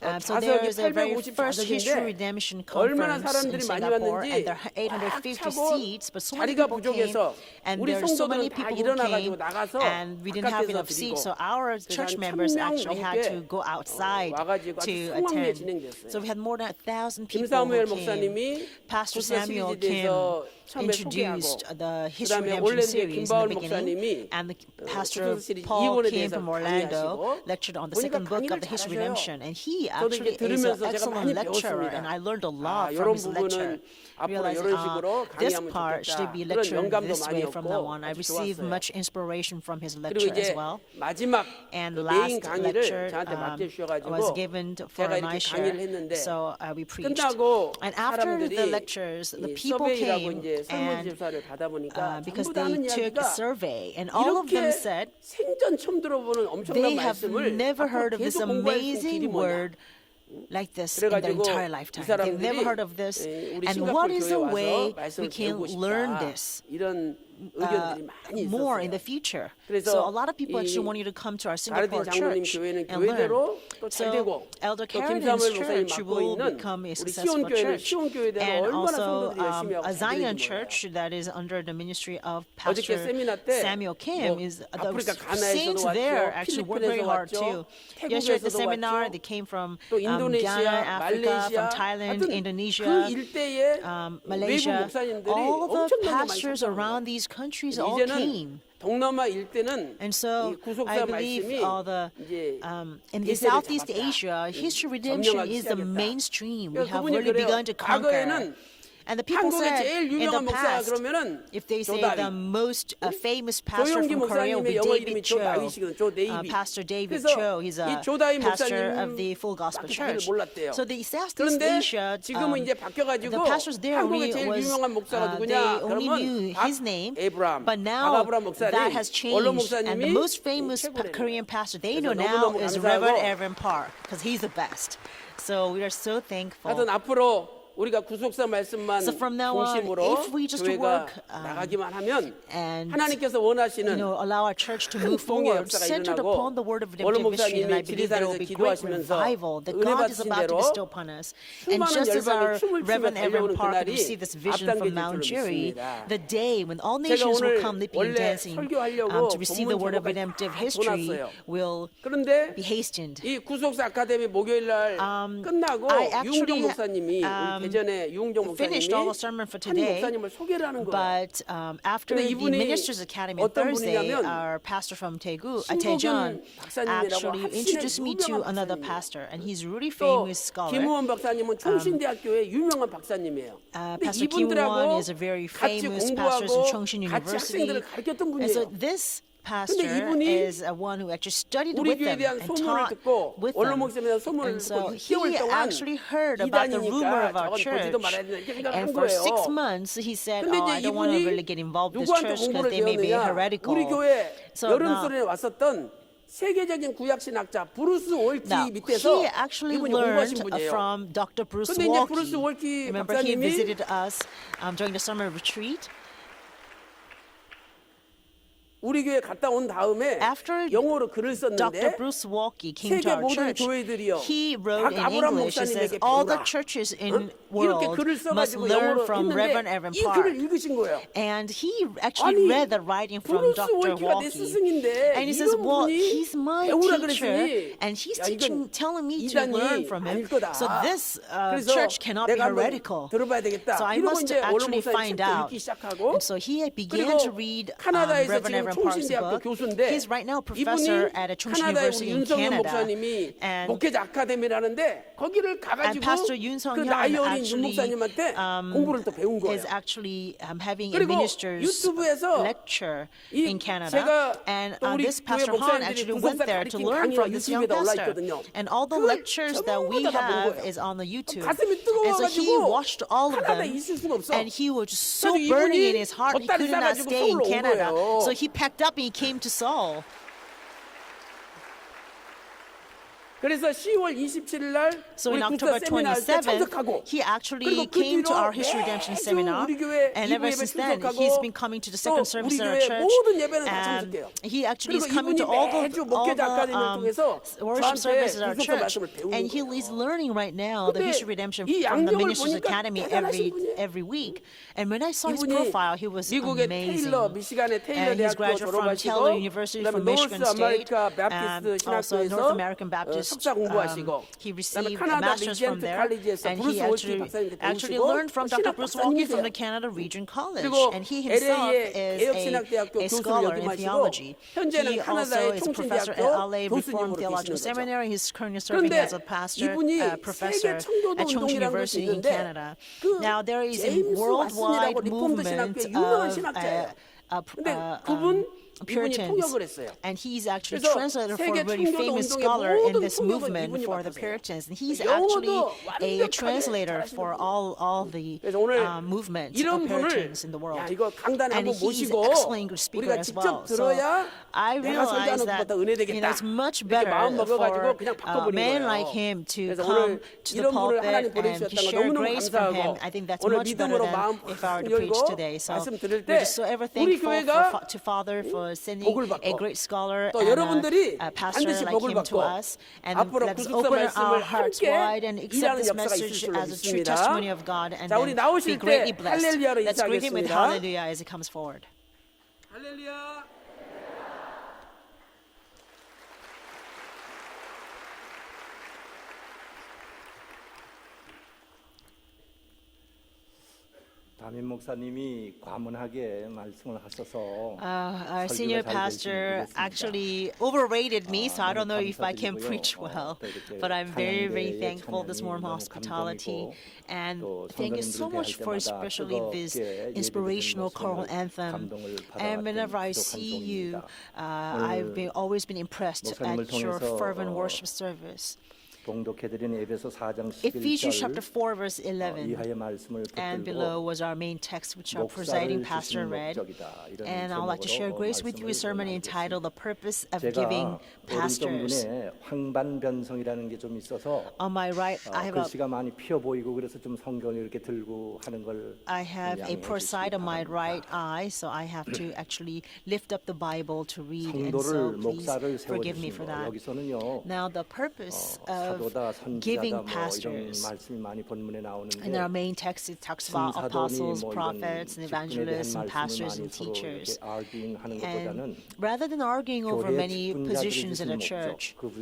so 좌석이 there is a very 850 first history 좌석인데 redemption 얼마나 conference in 사람들이 많이 Singapore, 왔는지 and there are 850 꽉 차고 seats, but so many 자리가 people came, 부족해서 and 우리 there are so many 성도들은 다 people who 일어나가지고 came, 나가서 and we didn't have 바깥에서 enough 드리고 seats, so our 그래서 church 한 members 1000명 actually had to 넘게 go outside 와가지고 아주 to 성황리에 attend. 진행됐어요. So we had more than 1,000 people 김사무엘 who came. 목사님이 Pastor 구속사 Samuel 시리즈에 Kim 대해서 처음에 introduced 소개하고 the History 그다음에 Redemption 올랜도의 series in 김바울 the beginning, 목사님이 and the Pastor 구속사 시리즈 Paul 2권에 Kim 대해서 from Orlando 강의하시고 lectured on the 보니까 second book of 강의를 the History 잘하셔요. Redemption, and he 저도 actually 이렇게 is an 들으면서 제가 excellent 많이 lecturer, 배웠습니다. and I learned a lot 이런 from his lecture. 부분은 앞으로 Realizing, 이런 식으로 this 강의하면 part 좋겠다. should be 그런 lectured 영감도 this 많이 way from now 얻고 on. I 아주 received 좋았어요. much inspiration from his 그리고 lecture as 이제 well. 마지막 And 그 last 메인 강의를 lecture 저한테 was 맡겨주셔가지고 given for 제가 my 이렇게 share. 강의를 했는데 So we preached. 끝나고 And after 사람들이 the lectures, the 이 people 서베이라고 came 이제 and 설문조사를 받아보니까 because 전부 다 they 하는 took a 이야기가 survey, and all of them 이렇게 said 생전 처음 들어보는 엄청난 they have 말씀을 never 앞으로 heard of this 계속 공부할 수 있는 amazing 길이 뭐냐. word like this in their 그래가지고 entire 이 lifetime. They've never 사람들이 heard of this. 우리 And 싱가포르 what is 교회 the 와서 way we 말씀을 can 배우고 learn 싶다. this 이런 의견들이 많이 more 있었어요. in the future? 그래서 So a lot of people 이 actually want you to come to our Singapore 가르딘 장로님 church 교회는 and learn. 교회대로 또 잘 So 되고 Elder 또 Carradin's 김사무엘 목사님 church 맡고 will 있는 become a 우리 successful 시온 교회는 church, 시온 교회대로 and 얼마나 also 성도들이 열심히 하고 a 잘 Zion 되는지 몰라요. church that is under the ministry of 어저께 Pastor 세미나 때 Samuel Kim 뭐 is 아프리카 the 가나에서도 saints there 왔죠, actually work very 필리핀에서 hard 왔죠, too. Yesterday at the 태국에서도 seminar, 왔죠. they came from 또 Ghana, 인도네시아, Africa, 말레이시아, from Thailand, 하여튼 Indonesia, 그 일대의 외국 Malaysia. 목사님들이 All the 엄청나게 많이 pastors 참여합니다. around these countries all 이제는 came. 동남아 일대는 And so 이 구속사 I believe 말씀이 all the 이제 in the 대세를 Southeast 잡았다. Asia, history redemption 점령하기 is the 시작했다. mainstream. We 그러니까 have 그분이 really 그래요. begun to conquer. 과거에는 And the people 한국의 said 제일 in the 유명한 목사 past, 그러면은 if they say 조다윗. the most famous pastor 조용기 from Korea will be 목사님의 영어 David 이름이 Cho, 조다윗이거든. 조데이비. Pastor David 그래서 Cho. He's 이 a 조다윗 pastor 목사님 of the Full Gospel 밖에 다들 Church. 몰랐대요. So the Southeast 그런데 Asia, 지금은 이제 바뀌어가지고 the pastors there only 한국의 제일 was 유명한 목사가 they 누구냐? only knew 그러면 his name. 에브람, But now 아브람 목사님, that has 원로 changed, and the 목사님이 most famous 최고래요. Korean pastor they know 그래서 now 너무너무 is 감사하고 Reverend Aaron Park, because he's the best. So we are so thankful. 하여튼 앞으로 우리가 구속사 말씀만 So from now on, 중심으로 if we just 교회가 work, 나가기만 하면 and 하나님께서 원하시는 allow our church to 큰 move 부흥의 forward, 역사가 centered 일어나고 upon the word of 원로 redemptive history, and I 목사님이 believe there will 지리산에서 be great 기도하시면서 revival that 은혜 God is 받으신 about to 대로 bestow upon us. And 수많은 just as our 열방이 춤을 추며 Reverend Aaron 달려오는 Park 그날이 received this vision 앞당겨질 from Mount 줄로 Jury, 믿습니다. the day when all 제가 nations will 오늘 come leaping and 원래 dancing 설교하려고 to receive the word of 본문 redemptive 제목까지 history 다 will 그런데 be hastened. 이 구속사 아카데미 목요일 날 끝나고 I 유웅정 actually, 목사님이 우리 대전에 유웅정 목사님이 finished all the sermon for 한 today, 목사님을 소개를 하는 거예요. but after 근데 the 이분이 Ministers Academy on 어떤 Thursday, 분이냐면 our pastor from Daejeon 신복은 박사님이라고 actually 합신의 introduced me to 유명한 another 박사님이에요. pastor, and he's a really 또 famous scholar. 김우원 박사님은 총신대학교의 유명한 박사님이에요. 근데 Pastor Kim Won 이분들하고 is a very 같이 famous pastor in 공부하고 Chongsin 같이 University. 학생들을 가르쳤던 And so 분이에요. this pastor 이분이 is one who actually studied 우리 with 교회에 them 대한 and 소문을 taught 듣고 with 원로 them. 목사님에 대한 소문을 And 듣고 so 6개월 he 동안 actually heard about the rumor of 이단이니까 our 저건 church. 보지도 말아야 된다 이렇게 생각한 And for 거예요. 6 months he said, 근데 oh, I 이제 don't want to 이분이 really get involved with this 누구한테 church because 공부를 they may be 배웠느냐? heretical. 우리 교회 So 여름 now, 수련회 왔었던 세계적인 구약 신학자 브루스 월키 Now, 밑에서 he actually 이분이 learned 공부하신 분이에요. from Dr. Bruce 근데 이제 브루스 Walkie. 월키 Remember, he 박사님이 visited us during the summer retreat. 우리 교회 갔다 온 다음에 After 영어로 글을 Dr. 썼는데 Bruce Walkie came to 세계 our 모든 church. 교회들이요. He wrote 각 in 아브라함 English. He says 목사님에게 all the 배우라. churches in 이렇게 world 글을 must 써가지고 learn 영어로 from Reverend 했는데 Evan 이 Park. 글을 읽으신 거예요. And he actually 아니, read the writing from 브루스 Dr. 월키가 내 Walkie. 스승인데 And he says, 이런 well, 분이 he's my 배우라 teacher, 그랬으니 and he's 야, 이건 telling me to 이단이 learn from him. 아닐 거다. So this 그래서 church cannot be 내가 한번 heretical. 들어봐야 되겠다. So I 이러고 must 이제 원로 actually 목사님 find 책도 out. 읽기 시작하고 And so he began 그리고 to read 카나다에서 Reverend 지금 Evan Park's 총신대학교 book. 교수인데 He's right now a 이분이 professor at a Chungcheong 카나다의 University 우리 in 윤성현 Canada. 목사님이 And 목회자 아카데미라는데 거기를 And 가가지고 Pastor 그 Yoon Sung-hyun 나이 어린 윤 actually 목사님한테 공부를 또 배운 거예요. is actually having a 그리고 minister's 유튜브에서 lecture 이 in Canada. 제가 And 또 우리 this 교회 Pastor Han 목사님들이 actually 구속사 went there to 가르친 learn 강의가 from this young 유튜브에다 올라 pastor. 있거든요. And all the 그걸 lectures that we 전부 다본 have 거예요. is on the YouTube. 가슴이 And so he 뜨거워가지고 watched all of 카나다에 them. 있을 수가 없어. And he was so 그래서 burning in 이분이 his heart, he 겉다리 could not 싸가지고 stay in 서울로 온 Canada. 거예요. So he packed up and he came to Seoul. 그래서 10월 27일 날 So 우리 in 국사 October 세미나 때 27th, 참석하고 he actually 그리고 그 came to 뒤로 our History Redemption 매주 seminar. 우리 교회 And 이부 ever 예배 since then, 참석하고 he's been coming to the 또 second service 우리 at our 교회 church. 모든 예배는 다 And 참석해요. he actually 그리고 is coming 이분이 to all 매주 the 목회자 아카데미를 통해서 worship 저한테 services at our 구속사 church. 말씀을 배우는 And he 거예요. is learning right now the 근데 History Redemption 이 from the 양경을 Ministers 보니까 Academy 대단하신 분이에요. every week. And when I saw his 이분이 profile, he was 미국의 amazing. 테일러, 미시간의 테일러 And he's 대학교 graduate from 졸업하시고 Taylor University 그다음에 from 노스 Michigan State. 아메리카 바프티스트 Also 신학교에서 North American Baptist. 석사 공부하시고 He 그다음에 received a 카나다 master's from 리젠트 there, 칼리지에서 and 브루스 he 월키 actually 박사님께 learned 배우시고 from Dr. 신학 Bruce Walkie from the 박사님이세요. Canada Region College, 그리고 and he himself LA의 is 개혁신학대학교 a 교수를 scholar in 역임하시고 theology. 현재는 He also 카나다의 is a professor at 총신대학교 LA Reformed 교수님으로 Theological 계시는 거죠. Seminary. He's currently serving 그런데 as a pastor, 이분이 professor 세계 청교도 at Chungcheong 운동이라는 것이 University in 있는데 Canada. 그 Now there is a 제임스 worldwide 왓슨이라고 리폼드 movement 신학교의 유명한 of 신학자예요. 근데 그분 이분이 Puritans, 통역을 했어요. and he's actually 그래서 translated for 세계 a very 청교도 famous 운동의 scholar in 모든 this 통역은 movement 이분이 for the 맡았어요. Puritans, and he's 영어도 actually a 완벽하게 translator 잘하시는 for 분이에요. all the 그래서 오늘 movements 이런 of 분을 Puritans in the world. 야 이거 강단에 And 한번 he's 모시고 an excellent English speaker 우리가 as 직접 well. So 들어야 I 내가 설교하는 realize that 것보다 은혜되겠다. it's much 이렇게 better 마음 먹어가지고 for 그냥 a 바꿔버린 man 거예요. like him to 그래서 come 오늘 to the 이런 분을 pulpit 하나님 and to 보내주셨다는 거 share 너무너무 grace from 감사하고 him. I think that's 오늘 much better 믿음으로 than 마음 if I were to 열고 preach today. So 말씀 들을 we're 때 just so ever 우리 thankful 교회가 to Father for sending 복을 받고 a great scholar 또 and 여러분들이 a pastor 반드시 like 복을 him to 받고 us, and 앞으로 let's 구속사 open 말씀을 our hearts 함께 wide and accept 일하는 this 역사가 있을 message 줄로 as a true 믿습니다. testimony of God, and 자, 우리 then 나오실 be greatly 때 blessed. 할렐루야로 Let's greet him with 인사하겠습니다. hallelujah as he comes forward. 할렐루야. 담임 목사님이 과문하게 말씀을 하셔서 Our 설교가 senior 잘 될지 pastor 모르겠습니다. actually overrated me, so I don't know if I can 감사드리고요. preach well. 또 이렇게 But I'm very, very 찬양대의 thankful this 찬양이 warm 너무 hospitality. 감동이고 And 또 thank you so 성도님들 much for 대할 때마다 especially this 뜨겁게 inspirational 예배드리는 choral 모습을 anthem. 감동을 And 받아왔던 whenever I 기독한 see you, 종입니다. I've always been impressed 목사님을 at your 통해서, fervent worship service. 봉독해드린 에베소 4장 Ephesians 11절 chapter 4, verse 11. 이하의 말씀을 And below 붙들고 was our main text, which our 목사를 presiding 주신 pastor read. 목적이다. 이런 And I would like to share 제목으로 grace with you a sermon 말씀을 entitled The Purpose of 제가 Giving 오른쪽 Pastors. 눈에 황반변성이라는 게 좀 있어서 On my right, I have 글씨가 많이 피어 보이고 그래서 좀 성경을 이렇게 들고 하는 걸 I have a 양해해 poor sight 주시기 of my 바랍니다. right eye, so I have to actually lift up the Bible to read, and so 성도를 please 목사를 forgive me 세워주신 for 거 that. 여기서는요 Now, the purpose of 사도다 giving 선지자다 뭐 이런 pastors. 말씀이 많이 본문에 나오는데 In our main text, it talks about 신사도니 apostles, 뭐 이런 prophets, and 직분에 대한 evangelists, and 말씀을 pastors, 많이 and 서로 teachers. 이렇게 arguing하는 것보다는 And rather than arguing over 교회 many 직분자들이 positions in 주신 a 목적 church, 그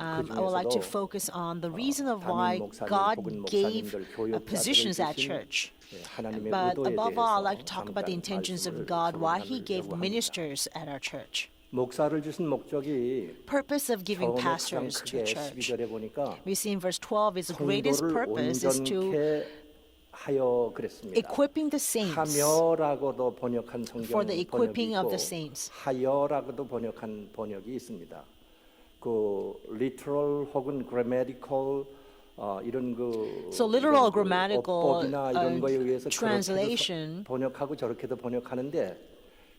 I would like to 중에서도 focus on the reason of 담임 why 목사님, God 복은 gave 목사님들, 교역자들을 positions at 주신 church. 하나님의 But 의도에 above all, I'd like to 대해서 talk about the 잠깐 intentions of 말씀을 God, why He 서로 gave 나누려고 합니다. ministers at our church. 목사를 주신 목적이 Purpose of giving 처음에 가장 pastors to 크게 church. 12절에 보니까 We see in verse 12 is the greatest 성도를 purpose is to 온전케 하여 그랬습니다. equipping the saints 하며라고도 번역한 성경 for the 번역이 equipping of 있고 the saints. 하여라고도 번역한 번역이 있습니다. 그 literal 혹은 grammatical 이런 그 So literal, 이런 그 grammatical, 어법이나 이런 거에 의해서 translation. 그렇게도 번역하고 저렇게도 번역하는데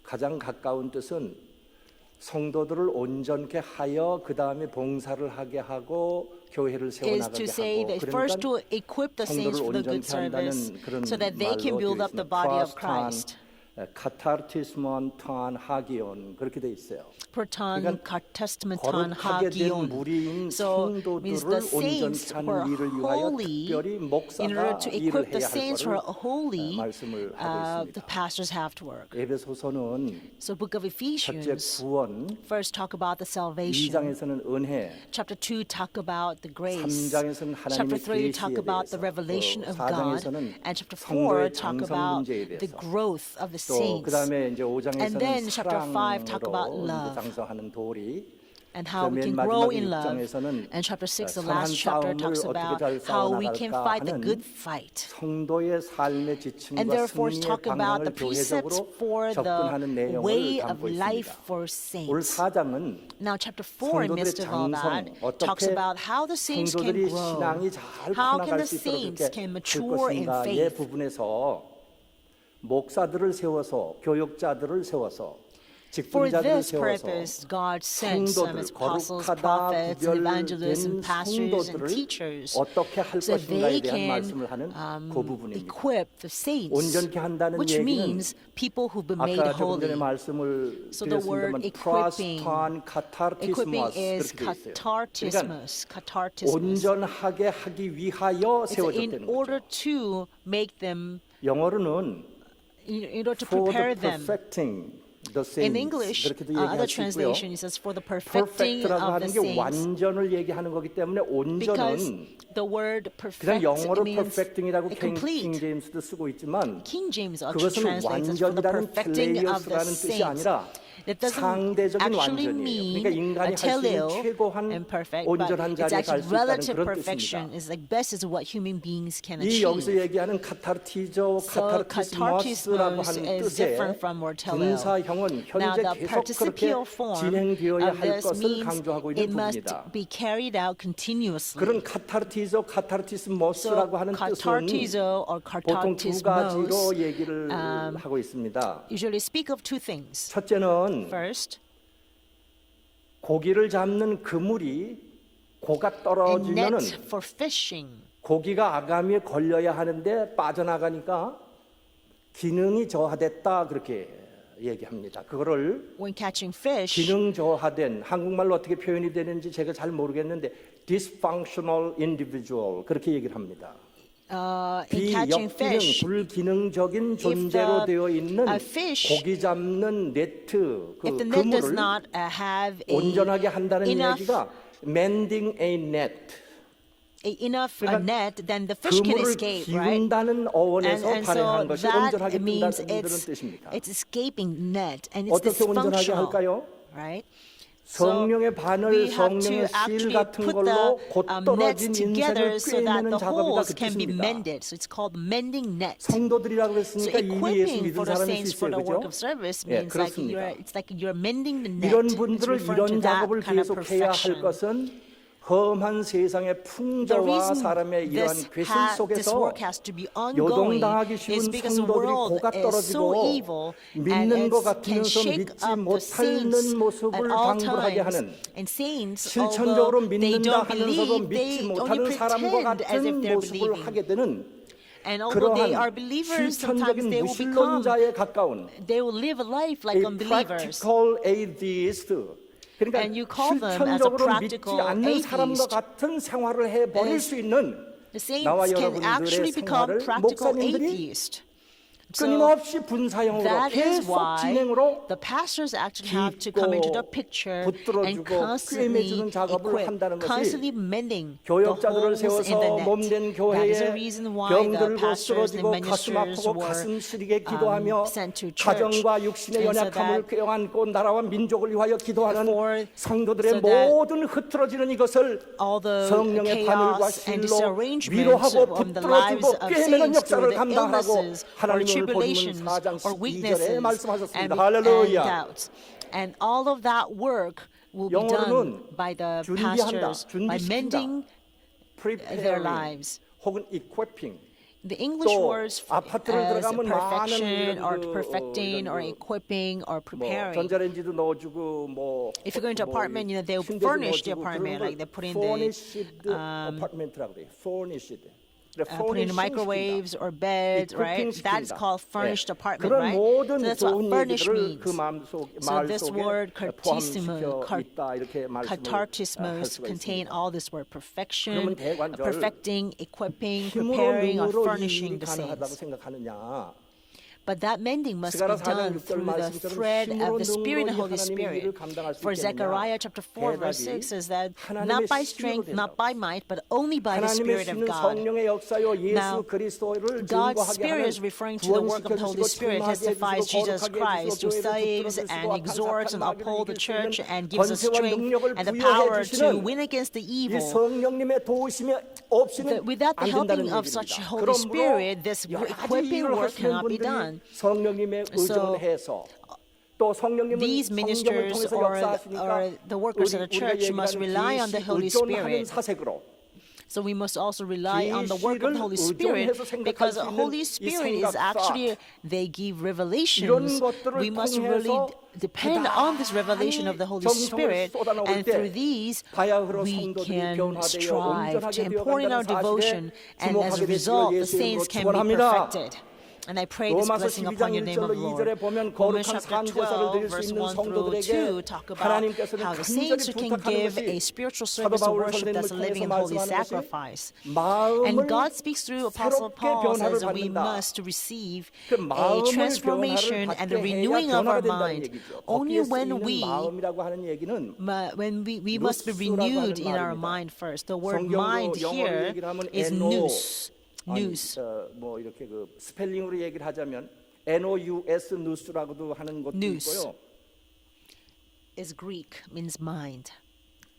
가장 가까운 뜻은 성도들을 온전케 하여 그 다음에 봉사를 하게 하고 교회를 is 세워나가게 to say 하고 that first to equip the saints for the good service so that they can build up the body of Christ. 카타르티스몬 턴 하기온 그렇게 돼 있어요. Proton, 그러니까 Testamenton, 거룩하게 된 Hagion. 무리인 So means 성도들을 the saints 온전케 who are 하는 일을 위하여 holy, 특별히 in order 목사가 to 일을 equip the 해야 할 saints who 것을 are holy, 말씀을 하고 the 있습니다. pastors have to work. 에베소서는 So book of 첫째 Ephesians, 구원, first talk about the salvation. 2장에서는 은혜, Chapter 2 talk about the grace. 3장에서는 Chapter 하나님의 3 talk 계시에 about the 대해서, revelation 또 of God. 4장에서는 And chapter 4 성도의 talk 장성 about 문제에 the 대해서, growth of the 또 saints. 그다음에 이제 And then 5장에서는 chapter 5 talk about 사랑으로 love. 이제 장성하는 도리, And how we 맨 can grow 마지막 in love. 6장에서는 And chapter 6, the 선한 last chapter, 싸움을 talks 어떻게 about 잘 how we can 싸워나갈까 fight the 하는 good fight. 성도의 삶의 지침과 And therefore, it's 승리의 talking about the 방향을 precepts 교회적으로 for 접근하는 the 내용을 way of 담고 life 있습니다. for 오늘 saints. 4장은 Now, chapter 4, in 성도들의 midst of all that, 장성, talks 어떻게 about how the saints can 성도들이 grow. 신앙이 잘 How can 커나갈 the 수 있도록 saints 그렇게 can 될 mature in 것인가의 faith. 부분에서 목사들을 세워서 교육자들을 세워서 For 직분자들을 this 세워서 purpose, God sent some 성도들, apostles, 거룩하다 prophets, and evangelists, 구별된 and pastors, and 성도들을 teachers, 어떻게 할 so 것인가에 they 대한 can 말씀을 하는 그 부분입니다. equip the saints, 온전케 한다는 which 얘기는 means people who've been made 아까 조금 전에 holy. 말씀을 So the word 드렸습니다만 equipping, 프라스탄 equipping 카타르티스모스 is 그렇게 돼 있어요. 그러니까 katartismus. 온전하게 하기 위하여 It's 세워졌다는 in order 거죠. to make them, 영어로는 in order to for the prepare them. perfecting the saints In English, 그렇게도 other 얘기할 수 있고요. translation it says for the perfecting perfect라고 of 하는 the 게 saints. 완전을 얘기하는 거기 때문에 Because 온전은 the word 그냥 perfect 영어로 means perfecting이라고 킹 complete. 제임스도 쓰고 있지만 King James actually 그것은 translates it for the 완전이라는 perfecting of the 텔레이오스라는 뜻이 saints. 아니라 It doesn't 상대적인 actually 완전이에요. mean 그러니까 인간이 a 할 수 있는 teleo 최고한 and perfect, 온전한 but it's 자리에 갈 actually 수 있다는 relative 그런 perfection. 뜻입니다. It's like best is what human beings can 이 여기서 achieve. 얘기하는 카타르티조, So 카타르티스모스라고 katartismos 하는 is 뜻의 different from word teleo. 분사형은 Now 현재 the 계속 그렇게 participial form 진행되어야 of 할 this 것을 means 강조하고 it 있는 must 부분이다. be carried out continuously. 그런 카타르티조, So 카타르티스모스라고 하는 뜻은 katartizo or 보통 두 가지로 katartismos 얘기를 하고 있습니다. usually speak of two things. 첫째는 First, 고기를 잡는 그물이 고가 a 떨어지면은 net for fishing. 고기가 아가미에 걸려야 하는데 빠져나가니까 기능이 저하됐다 그렇게 얘기합니다. 그거를 When catching fish, 기능 저하된 한국말로 어떻게 표현이 되는지 제가 잘 모르겠는데 dysfunctional individual 그렇게 얘기를 합니다. in catching 비역기능, fish, 불기능적인 존재로 the, 되어 있는 fish- 고기 잡는 네트 그 if the net does 그물을 not have 온전하게 한다는 enough- 얘기가 mending a net enough 그러니까 net, then the fish can 그물을 escape, right? 기운다는 어원에서 And 발행한 so 것이 that 온전하게 means 뜬다는 뜻입니다. it's escaping net, and it's 어떻게 온전하게 dysfunctional, 할까요? right? So 성령의 바늘, we have 성령의 to 실 actually 같은 put 걸로 the 곧떨어진 nets 인생을 together so that 꿰매는 the 작업이다 holes 그 can be 뜻입니다. mended. So it's called mending net. 성도들이라고 So 그랬으니까 이미 예수 equipping 믿은 for the 사람일 수 saints for 있어요, the work 그죠? of service 예, means like 그렇습니다. it's like you're mending the net. 이런 It's 분들을 referring to 이런 that 작업을 kind of 계속해야 할 perfection. 것은 험한 세상의 The 풍조와 reason 사람의 이러한 괴실 this 속에서 work has to be ongoing 요동당하기 is 쉬운 because the 성도들이 world 고가 is so 떨어지고 evil and 믿는 것 it can 같으면서 shake 믿지 up the saints 못하는 모습을 at all 방불하게 times. 하는 And saints, 실천적으로 although they 믿는다 don't 하면서도 believe, 믿지 they 못하는 only 사람과 pretend as if 같은 they're 모습을 believing. 하게 되는 And although they 그러한 are believers, sometimes 실천적인 they will become, 무신론자에 가까운 they will live a life like a unbelievers. practical atheist 그러니까 And you call them as a 실천적으로 믿지 practical 않는 사람과 atheist. 같은 생활을 해버릴 수 있는 The saints 나와 can 여러분들의 actually become 생활을 practical 목사님들이 atheists. So 끊임없이 분사형으로 that is 계속 why 진행으로 the pastors actually have to come into the picture and 붙들어주고 constantly 꿰매주는 작업을 equip, 한다는 것이 constantly mending the 교역자들을 holes in the 세워서 몸된 net. That is the 교회에 reason why the 병들고 pastors and 쓰러지고 가슴 ministers 아프고 were 가슴 시리게 기도하며 sent to church. 가정과 육신의 And so 연약함을 that 껴안고 나라와 민족을 위하여 기도하는 for- 성도들의 so that 모든 흐트러지는 이것을 all the 성령의 바늘과 chaos and 실로 disarrangements 위로하고 from the lives 붙들어주고 of 꿰매는 saints 역사를 through the 감당하라고 illnesses or 하나님의 오늘 본문 tribulations 4장 or 12절에 weaknesses and 말씀하셨습니다. 할렐루야. doubts. And all of that work will be done 영어로는 by the 준비한다, pastors by 준비시킨다. mending their preparing lives. 혹은 equipping The English 또 words 아파트를 as 들어가면 perfection 많은 or 그, perfecting or 이런 그 equipping or 뭐 preparing. 전자레인지도 넣어주고 뭐 If you go into apartment, you know, they'll 침대도 furnish the 넣어주고 apartment, 그런 like they 걸 put in the furnished apartment라고 그래요. furnished. put in microwaves or beds, right? That's called furnished apartment, 그런 right? 모든 So that's what 좋은 furnish 얘기들을 means. 그 마음속 So 말 this 속에 word 포함시켜 있다 이렇게 말씀을 할 katartismos 수가 contain 있습니다. all this word perfection, 그러면 대관절 perfecting, equipping, 힘으로 preparing, or 능으로 이 furnishing 일이 the 가능하다고 saints. 생각하느냐? But that mending must be 스가랴 4장 done 6절 through the 말씀처럼 thread 힘으로 of the Spirit and 능력이 Holy 하나님의 Spirit. 일을 감당할 수 For 있겠느냐? Zechariah chapter 4 verse 6 대답이 says that 하나님의 not by 힘으로 strength, 된다고. not by might, but only by the 하나님의 Spirit of 신은 God. 성령의 역사요 예수 Now, 그리스도를 God's 증거하게 Spirit 하는 is referring to the work of the Holy Spirit, testifies Jesus Christ, who saves and exhorts and upholds the church and gives us strength and the power to win against the 이 evil. 성령님의 도우심이 없이는 Without the 안 된다는 helping of such 얘기입니다. Holy Spirit, this 여러 가지 equipping 일을 work 하시는 cannot be 분들이 done. 성령님의 의존을 해서 또 성령님은 These 성령을 ministers 통해서 역사하시니까 or the workers of the church must rely on the Holy 의존하는 Spirit. 사색으로 So we must also rely on the work of the Holy Spirit because the Holy Spirit is actually, they give revelations. We must really depend on this revelation of the Holy Spirit, and through these we can strive to import in our devotion, and as a result the saints can be perfected. And I pray this 로마서 blessing 12장 upon your name of 1절로 the Lord. 2절에 보면 Romans 거룩한 chapter 산제사를 12, 드릴 수 verse 있는 1 through 2 성도들에게 talk about 하나님께서는 how the 간절히 saints who can 부탁하는 give a 것이 spiritual 사도 service of 바울 worship that's a 선생님을 living 통해서 and holy 말씀하는 것이 sacrifice. 마음을 And God speaks through Apostle 새롭게 Paul, 변화를 says that we 받는다. must receive 그 a 마음을 transformation 변화를 and the 받게 해야 renewing of our 변화가 된다는 mind. 얘기죠. Only 거기에 when 쓰이는 we 마음이라고 하는 얘기는 must be renewed in our mind first. The word mind 성경으로 영어로 here 얘기를 하면 is NO. nous. 아니, Nous. 뭐 이렇게 그 스펠링으로 얘기를 하자면 NOUS 누스라고도 하는 것도 Nous. 있고요. Is Greek, means mind.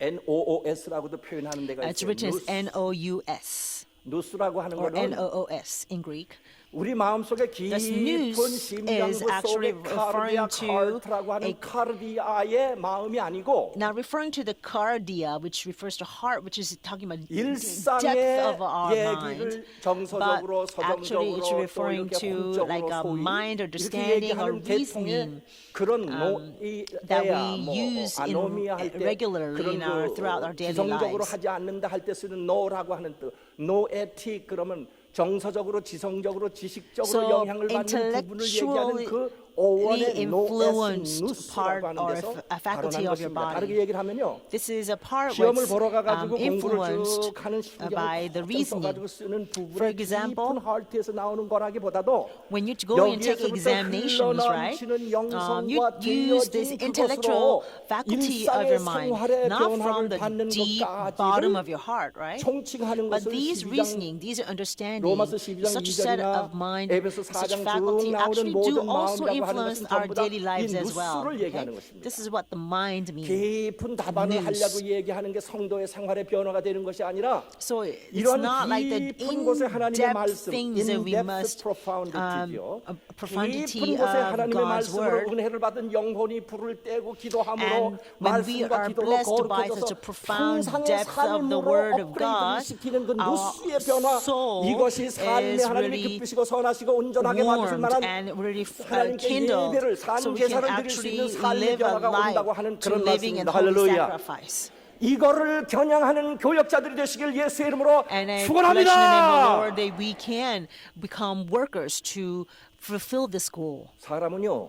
NOOS라고도 표현하는 데가 It's 있어요. written as N-O-U-S 누스라고 하는 or 거는 N-O-O-S in Greek. 우리 마음속에 This 깊은 nous is 심장부 actually 속에 카르디아 referring to 카르트라고 하는 카르디아의 마음이 아니고 Now, referring to the cardia, which refers to heart, which is talking about the 일상의 depth of our mind, 얘기를 but 정서적으로 actually it's 서정적으로 또 referring 이렇게 to like 홍적으로 a 소위 mind 이렇게 understanding or 얘기하는 계통의 reasoning 그런 that 노이에야 we 뭐 use in 아노미아 할 때 regularly 그런 in our throughout our daily 지성적으로 lives. 하지 않는다 할 때 쓰는 노라고 하는 뜻 노에틱 그러면 정서적으로 지성적으로 지식적으로 So 영향을 받는 부분을 얘기하는 그 오원의 influenced 노에스 part 누스라고 하는 or 데서 a faculty 발언한 of your 것입니다. body. 다르게 얘기를 하면요. This is a part 시험을 what's 보러 가가지고 공부를 influenced 쭉 하는 by the 신경을 reasoning. 써가지고 쓰는 For 부분의 example, 깊은 하트에서 나오는 거라기보다도 when you go and take 여기에서부터 examinations, right, 흘러넘치는 you 영성과 use this 들려진 intellectual 그것으로 faculty of 일상의 your mind, 생활의 not from 변화를 the 받는 deep bottom of 것까지를 your heart, right? 총칭하는 But 것을 these 12장 reasoning, these understanding, 로마서 12장 such a set 2절이나 of mind, 에베소 such 4장 faculty 쭉 나오는 actually do 모든 also 마음이라고 하는 influence 것은 our 전부 다 daily lives 이 as well. 누스를 얘기하는 Okay? 것입니다. This is what the mind means. 깊은 답안을 nous. 하려고 얘기하는 게 성도의 생활의 변화가 되는 것이 아니라 So it's 이런 not like the 깊은 곳에 하나님의 in-depth 말씀, things that we in-depth must profundity죠. profundity 깊은 곳에 of 하나님의 God's 말씀으로 word. 은혜를 받은 영혼이 불을 떼고 기도함으로 And when we 말씀과 are 기도로 blessed by 거룩해져서 such a profound 항상의 depth of the 삶으로 word of 업그레이드를 God, 시키는 그 our 누스의 변화 soul 이것이 삶의 is 하나님이 really 기쁘시고 선하시고 온전하게 받으실 warmed 만한 and really 하나님께 kindled, 예배를 so we can 산제사를 드릴 수 actually 있는 삶의 live a 변화가 온다고 life 하는 to 그런 living and 말씀입니다. holy 할렐루야. sacrifice. 이거를 겨냥하는 교역자들이 되시길 예수의 이름으로 And I bless you in the name of the 축원합니다. Lord that we can become workers to fulfill this goal. 사람은요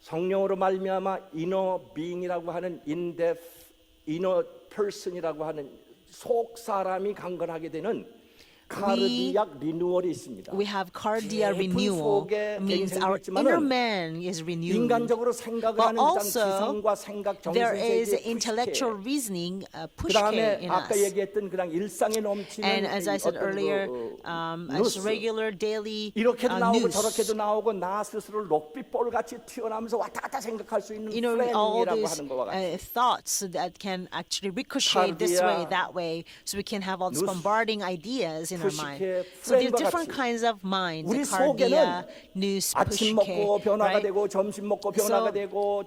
성령으로 말미암아 inner being이라고 하는 in-depth, inner person이라고 하는 속 사람이 강건하게 되는 카르디악 리뉴얼이 있습니다. We have cardia 깊은 renewal, 속에 means 개인생도 our 있지만은 inner man is renewed. 인간적으로 생각을 But 하는 일단 also, 지성과 생각, there is 정신세계의 intellectual 푸시케 reasoning, 그 pushke 다음에 in 아까 us. 얘기했던 그냥 일상에 넘치는 And as I said 어떤 earlier, 누스. as regular daily 이렇게도 나오고 news. 저렇게도 나오고 나 스스로를 럭비볼 같이 튀어나오면서 왔다 갔다 생각할 수 있는 You know, all 프레임이라고 these 하는 것과 같이 thoughts that can actually ricochet this way, 카르디아, that way, so we can have all these 누스, bombarding ideas in our mind. 푸시케, So there's 프레임과 different 같이 kinds of minds, 우리 cardia, 속에는 nous, 아침 pushke, 먹고 변화가 right? 되고 점심 먹고 변화가 So, 되고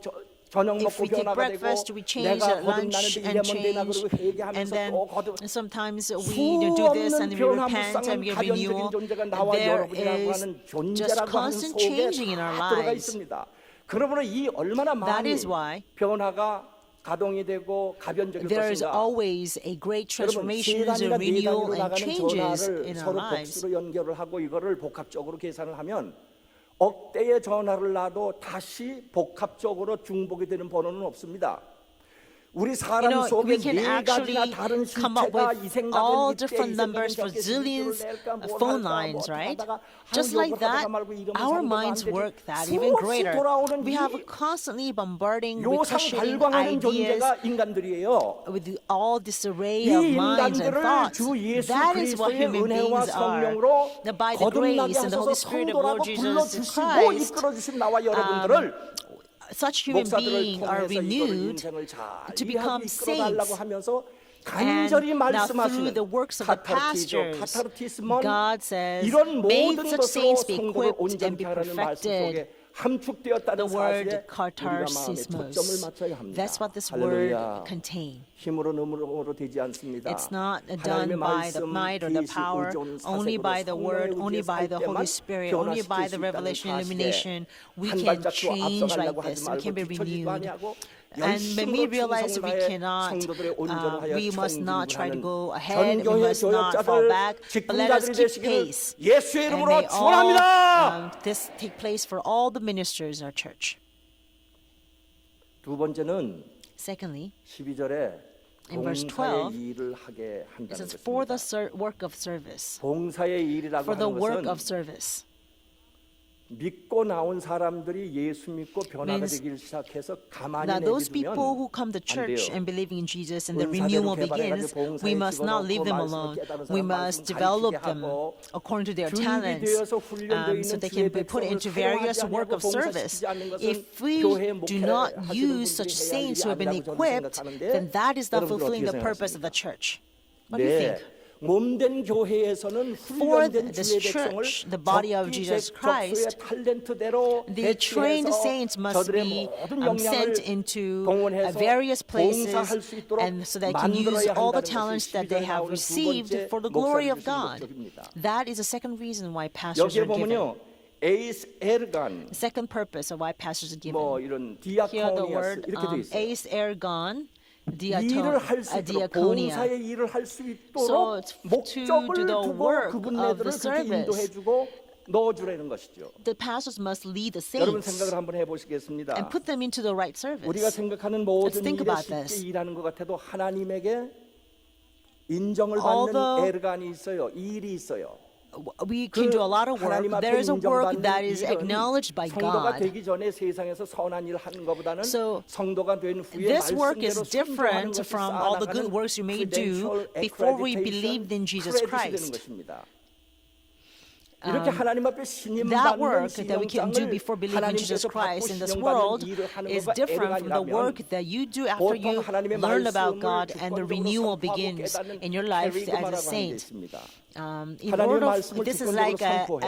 저녁 if 먹고 we take 변화가 되고 breakfast, we change 내가 at lunch 거듭나는데 and 이래면 되나 change, 그러고 and 회개하면서 then 또 거듭 sometimes we do this and we repent and we get renewal. 존재가 나와 There 여러분이라고 is 하는 just 존재라고 하는 constant 속에 changing in our 다 들어가 lives. 있습니다. 그러므로 이 얼마나 That 많이 is why 변화가 가동이 되고 가변적일 there is 것인가. always a great 여러분 세 transformation, 단위나 네 renewal, 단위로 and 나가는 changes 전화를 in our 서로 lives. 복수로 연결을 하고 이거를 복합적으로 계산을 하면 억대의 전화를 놔도 다시 복합적으로 중복이 되는 번호는 없습니다. 우리 사람 속에 we can 네 가지나 actually 다른 come up 실체가 with 이 생각은 all 이때 different 이 numbers 생각은 for 저렇게 zillions 스피드를 낼까, 뭘 phone 할까, lines, 뭐 right? 하다가 Just 욕을 like 하다가 that, 말고 이러면 our 상대가 안 minds 되지. work that even 수없이 greater. 돌아오는 We 이 have constantly bombarding, 요상 ricocheting 발광하는 ideas 존재가 인간들이에요. with all this array 이 of minds and 인간들을 thoughts. 주 예수 That is what 그리스도의 human 은혜와 beings are. 성령으로 That by the 거듭나게 grace and the 하소서 Holy Spirit of Lord 성도라고 Jesus 불러주시고 Christ, 이끌어주신 나와 여러분들을 such human 목사들을 beings are 통해서 이거를 renewed 인생을 잘 to 이해하고 become 이끌어달라고 saints. 하면서 And 간절히 now through 말씀하시는 the works of the 카타르티죠. pastors, 카타르티스몬 God says, 이런 may 모든 such 것으로 saints be 성도를 equipped and 온전케 be 하라는 말씀 perfected. 속에 함축되었다는 The word 사실에 우리가 마음에 초점을 katarsis. 맞춰야 합니다. That's what this word 할렐루야. contains. 힘으로 능으로 되지 않습니다. It's not 하나님의 done by the 말씀, might or the 계시, power, 의존, only 사색으로 by the word, 성령의 only 의지에 by the 살 Holy 때만 Spirit, only by 변화시킬 the 수 있다는 revelation 사실에 illumination, we 한 can 발짝도 change like 앞서가려고 하지 this, we 말고 can be 뒤처지도 renewed. 아니하고 And when we 열심으로 realize we 충성을 다해 cannot, 성도들의 온전하여 we must not try to 청진하는 go ahead, we 전교회 must not fall 교역자들 back, but let us 직분자들이 keep 되시기를 pace. 예수의 And 이름으로 may all 축원합니다. this take place for all the ministers in our church. 두 번째는 Secondly, 12절에 in verse 봉사의 12, 일을 하게 it 한다는 says, for the 것입니다. work of service. 봉사의 일이라고 For the 하는 work 것은 of service. 믿고 나온 사람들이 예수 믿고 변화가 Means 되기 시작해서 가만히 Now, those 내비두면 people who come to 안 church 돼요. and believing in Jesus and the 은사대로 renewal begins, 개발해가지고 we 봉사에 must not leave them 집어넣고 alone. 말씀을 깨달은 We 사람 must 말씀 develop 가르치게 them 하고 according to their talents, 준비되어서 훈련되어 있는 so they 주의 can be put 백성을 into various 사용하지 work of 않냐고 service. 봉사시키지 않는 것은 If we 교회 do 목회를 not 하시는 use 분들이 such 해야 할 saints who have been 일이 아니라고 저는 equipped, 생각하는데 then that is not 여러분들 fulfilling the 어떻게 purpose of the 생각하십니까? church. What do you think? 몸된 교회에서는 For 훈련된 this 주의 백성을 church, the body of Jesus 적수의 Christ, 탤런트대로 the trained saints must 저들의 be 모든 역량을 sent into 동원해서 various places, 봉사할 수 있도록 and so they can use 만들어야 all the 한다는 talents 것이 that they 12절에 have 나오는 두 received 번째 for the glory 목사님 of 주신 God. 목적입니다. That is the second reason why pastors 여기에 are given. 보면요, 에이스 에르간, The second purpose of why pastors are given. 뭐 이런 Here the 디아코니아스 word 이렇게 돼 있어요. eis ergon, 일을 할 수 있도록 diaconia. 봉사의 일을 할 수 So 있도록 it's to 목적을 do the 두고 work 그분네들을 of the 그렇게 service. 인도해주고 넣어주라는 것이죠. The pastors must lead the 여러분 saints 생각을 한번 해보시겠습니다. and put them into the right service. 우리가 생각하는 모든 think 일에 about 쉽게 this. 일하는 것 같아도 하나님에게 인정을 받는 Although 에르간이 있어요. 일이 있어요. We can do a lot of work. 하나님 앞에 There is a work 인정받는 that is 일은 acknowledged by 성도가 God. 되기 전에 세상에서 선한 일을 하는 것보다는 So, 성도가 된 후에 This work is 말씀대로 different 순종하는 것이 from all the good 쌓아나가는 works you may do credential, before we accreditation, believed in Jesus 크레딧이 되는 Christ. 것입니다. 이렇게 하나님 앞에 신임 That 받는 work that we can do 신용장을 before believing in Jesus 하나님께서 받고 Christ in this 신용받는 world 일을 하는 is 것과 different from the 에르간이라면 work that you do after 보통 you 하나님의 learn 말씀을 about God and the 주권적으로 renewal 선포하고 begins 깨닫는 in your life as a 캐리그마라고 하는 게 saint. 있습니다. In 하나님의 order 말씀을 this is 주권적으로 like 선포해.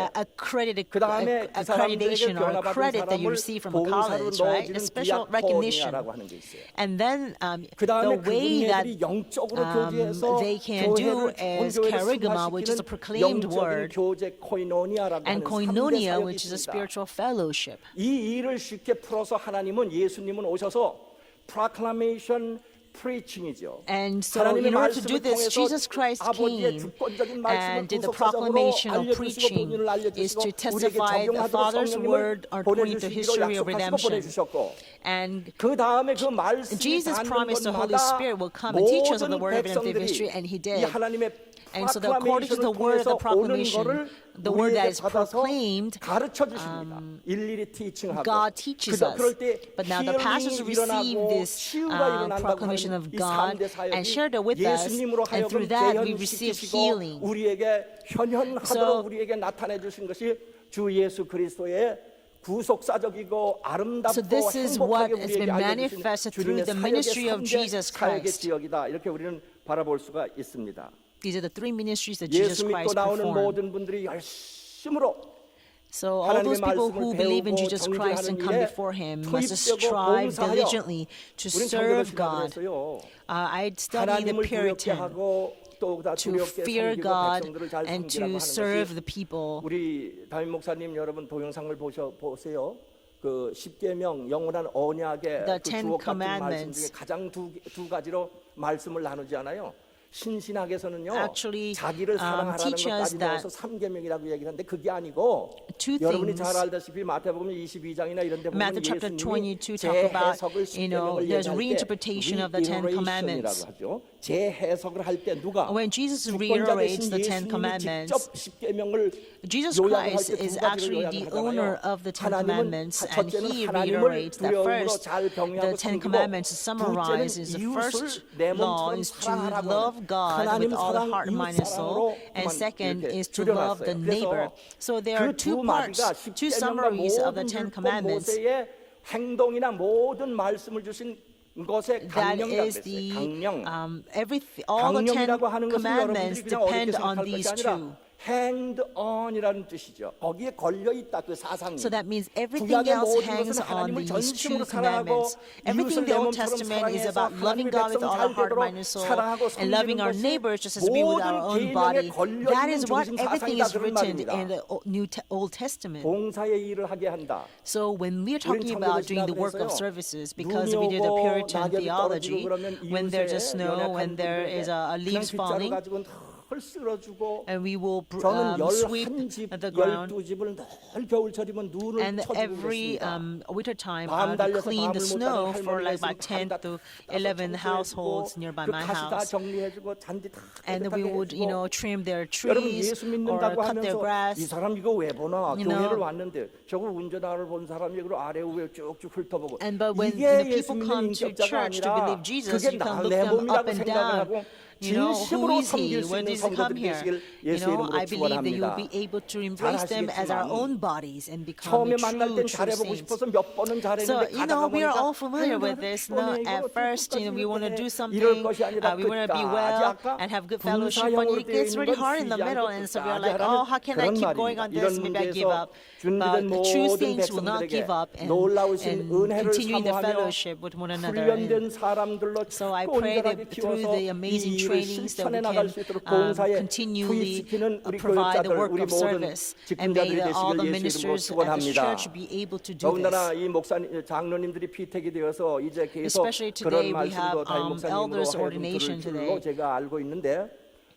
그다음에 그 accreditation 사람들에게 or 변화받은 credit that you 사람을 receive from a 봉사로 college, right? A 넣어주는 special recognition. 디아코니아라고 하는 게 있어요. And then 그다음에 the way that 그분들이 영적으로 교제해서 they can do 교회를 is 교회를 kerygma, which is a proclaimed 영적인 word, 교제 코이노니아라고 and 하는 3대 koinonia, 사역이 which is a 있습니다. spiritual fellowship. 이 일을 쉽게 풀어서 하나님은 예수님은 오셔서 proclamation preaching이죠. And so, 하나님의 in order to do 말씀을 this, 통해서 Jesus Christ 아버지의 came 주권적인 말씀을 and did the 구속사적으로 proclamation of 알려주시고 preaching 본인을 is 알려주시고 to 우리에게 testify the 적용하도록 Father's 성령님을 word according to 보내주시기로 history of 약속하시고 redemption. 보내주셨고 And 그 다음에 그 말씀이 Jesus 닿는 promised the Holy 곳마다 Spirit will come and teach us of the 모든 word of redemptive 백성들이 history, and He 이 did. 하나님의 And so, according to the word of the proclamation, the word that is proclaimed, 가르쳐 주십니다. 일일이 티칭하고. God teaches us. 그럴 때 But now the pastors receive this proclamation of God and share it with us, 예수님으로 and 하여금 through that we receive 재현시키시고 healing. 우리에게 현현하도록 So, 우리에게 나타내 주신 것이 주 예수 그리스도의 구속사적이고 아름답고 So this is what 행복하게 has 우리에게 been 알려주신 manifested 주님의 through the ministry of Jesus 사역의 Christ. 지역이다. 이렇게 우리는 바라볼 수가 있습니다. These are the three ministries that Jesus 예수 믿고 Christ 나오는 performed. 모든 분들이 열심으로 So all 하나님의 those people who 말씀을 believe in 배우고 Jesus Christ and 정죄하는 come 일에 before Him must 투입되고 strive 봉사하여 diligently to 우리는 장로를 serve 시작을 God. 했어요. I study the 하나님을 두렵게 Puritan 하고 또 다 to 두렵게 fear 섬기고 God 백성들을 잘 and 섬기라고 to 하는 serve 것이 the people. 우리 담임 목사님 여러분 동영상을 보세요. 그 십계명 영원한 언약의 The 그 Ten 주옥 같은 말씀 Commandments. 중에 가장 두 가지로 말씀을 나누지 않아요. 신신학에서는요 Actually, 자기를 사랑하라는 teach us 것까지 that 넣어서 삼계명이라고 얘기하는데 그게 아니고 two 여러분이 things. 잘 알다시피 마태복음 22장이나 이런 데 보면 Matthew chapter 예수님이 22 talk about, 재해석을 there's 십계명을 reinterpretation of the Ten Commandments. 하죠. 재해석을 할 때 누가 When Jesus 주권자 reiterates 대신 the Ten 예수님이 Commandments, 직접 십계명을 Jesus 요약을 할 Christ 때 is 두 가지를 actually the 요약을 owner 하잖아요. of the Ten 하나님은 Commandments, and 첫째는 He 하나님을 reiterates that 두려움으로 first, 잘 the 경외하고 Ten 섬기고 Commandments 둘째는 summarizes the 이웃을 first 내 law 몸처럼 is to 사랑하라고 love 하는 God 하나님 with all the 사랑, heart, 이웃 mind, and soul, 사랑으로 and 그만 second 이렇게 is to love the 줄여놨어요. neighbor. 그래서 So there are 그 two 두 parts, 마디가 two 십계명과 summaries of the 모든 Ten 율법 Commandments. 모세의 행동이나 모든 말씀을 주신 것의 That 강령이라고 is 했어요. the 강령. all the Ten 강령이라고 하는 것은 Commandments 여러분들이 그냥 depend 어렵게 on 생각할 these 것이 two. 아니라 hand on이라는 뜻이죠. 거기에 걸려 있다 그 사상이. So that means everything 구약의 else 모든 hangs 것은 on 하나님을 these two 전심으로 사랑하고 commandments. Everything in the Old Testament is about loving God with all our heart, mind, and soul, and loving our neighbors just as we with our own body. That is what everything is written in the Old Testament. 봉사의 일을 하게 한다. So when we are 우린 talking about doing the work of services, because we do the Puritan theology, when there's a snow, when there is a leaves falling, and we will 저는 sweep 11집, the ground. 12집을 늘 겨울철이면 눈을 And 쳐주고 every 그랬습니다. winter time, 밤 to 달려서 clean the 밤을 못 snow 자는 for 할머니가 like about 있으면 10 밤 to 다 11 청소해주고 households nearby 그 my 가시 다 house. 정리해주고 잔디 다 And we 깨끗하게 would, 해주고 trim their 여러분 trees 예수 or 믿는다고 cut their 하면서 이 grass. 사람 이거 왜 보나 You 교회를 know. 왔는데 저거 운전하러 본 사람이 그리고 아래 위에 쭉쭉 훑어보고 But when 이게 예수 people 믿는 come to 인격자가 church to 아니라 believe Jesus, 그게 you can 나 look 내 them up 몸이라고 and 생각을 down. 하고 Who 진심으로 is he? 섬길 수 When 있는 does he come 성도들이 here? 되시길 예수 이름으로 I believe that you will 축원합니다. be able to embrace them as our own bodies and become 처음에 a 만날 땐 true 잘해보고 saints. 싶어서 몇 번은 잘했는데 So, 가다가 we are 보니까 all familiar with this. At first, we want to do something, we want to be well and have good fellowship, but it gets really hard in the middle, and so we are like, oh, how can I keep going on this? Maybe I give up. But the true saints will not give up and continuing the fellowship with one another. 훈련된 사람들로 So I pray that through the amazing trainings that we can continually provide the work of service, and may all the ministers at the church be able to do 더군다나 this. 이 목사님 장로님들이 피택이 되어서 이제 계속 Especially 그런 today, we 말씀도 have 담임 목사님으로 elders 해야 ordination 될 줄로 today. 제가 알고 있는데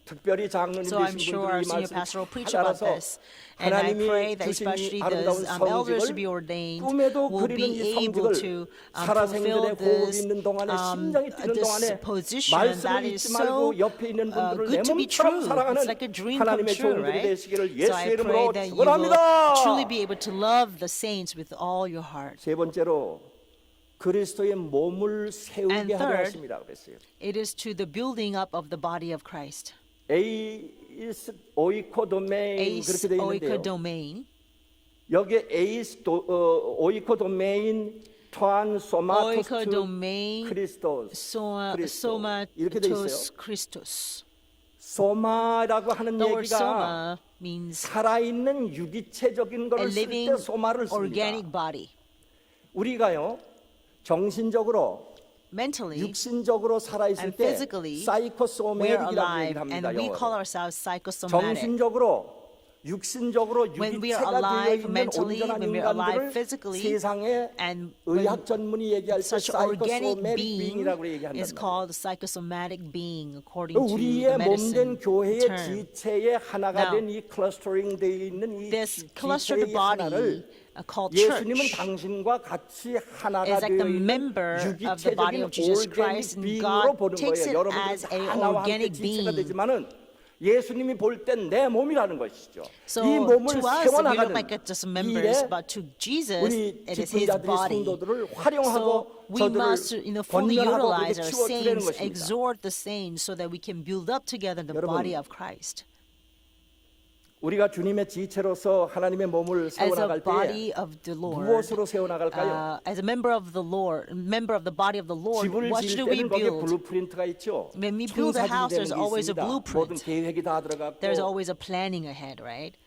특별히 장로님 So I'm 되신 sure our 분들이 이 senior 말씀을 pastor will 잘 preach about 알아서 this. And I pray that 주신 especially 이 아름다운 the elders to be 성직을 ordained 꿈에도 will 그리는 be 이 able 성직을 to 살아생전에 fulfill 호흡이 this, 있는 동안에 심장이 뛰는 this 동안에 position 말씀을 that is 잊지 so 말고 옆에 있는 분들을 내 good to be 몸처럼 true. 사랑하는 It's like a dream come 하나님의 true, 종들이 right? 되시기를 So 예수 I pray 이름으로 that you will 축원합니다. truly be able to love the saints with all your heart. 세 번째로 그리스도의 몸을 And 세우게 하려 third, 하십니다 그랬어요. it is to the building up of the body of Christ. 에이스 오이코도메인 그렇게 되어 있는데요. Oikodomain. 여기에 오이코도메인 토안 소마토스 Oikodomain 크리스토스 이렇게 돼 있어요. Somatos Christos. 소마라고 하는 The word 얘기가 soma means 살아있는 유기체적인 a 것을 쓸 living 때 소마를 organic 씁니다. body. 우리가요 정신적으로 Mentally, 육신적으로 살아있을 and 때 physically, we're 사이코소메릭이라고 alive, 얘기를 합니다. and we 영어로. call ourselves psychosomatic. 정신적으로 육신적으로 When we are 유기체가 되어 alive 있는 mentally, 온전한 when we are alive 인간들을 physically, 세상에 and 의학 전문이 얘기할 때 such organic 사이코소메릭 being 빙이라고 is 얘기한단 말이에요. called psychosomatic being, according to the 우리의 몸된 medicine 교회의 term. 지체의 하나가 Now, 된 이 클러스터링 되어 있는 이 This clustered 지체의 하나를 body called 예수님은 church 당신과 같이 하나가 is like 되어 the 있는 member of the body 유기체적인 of Jesus 오르게닉 Christ, and 빙으로 God 보는 takes 거예요. it as 여러분들은 a 하나와 함께 organic 지체가 being. 되지만은 예수님이 볼 땐 내 몸이라는 것이죠. So 이 몸을 to us, we look 세워나가는 like it's just members, 일에 but to Jesus, 우리 it is His 직분자들이 body. 성도들을 활용하고 So we 저들을 must, fully 권면하고 utilize 그렇게 our 키워주려는 saints, 것입니다. exhort the saints, so that we can build up together the 여러분, body of Christ. 우리가 주님의 지체로서 하나님의 몸을 As a 세워나갈 body 때 of the Lord, 무엇으로 세워나갈까요? as a member of the Lord, member of the body of the Lord, 집을 what 지을 should we 때는 거기에 build? 블루프린트가 있죠. When we build a house, 청사진이 되는 there's 게 always a 있습니다. blueprint. 모든 계획이 다 들어갔고 There's always a planning ahead, right?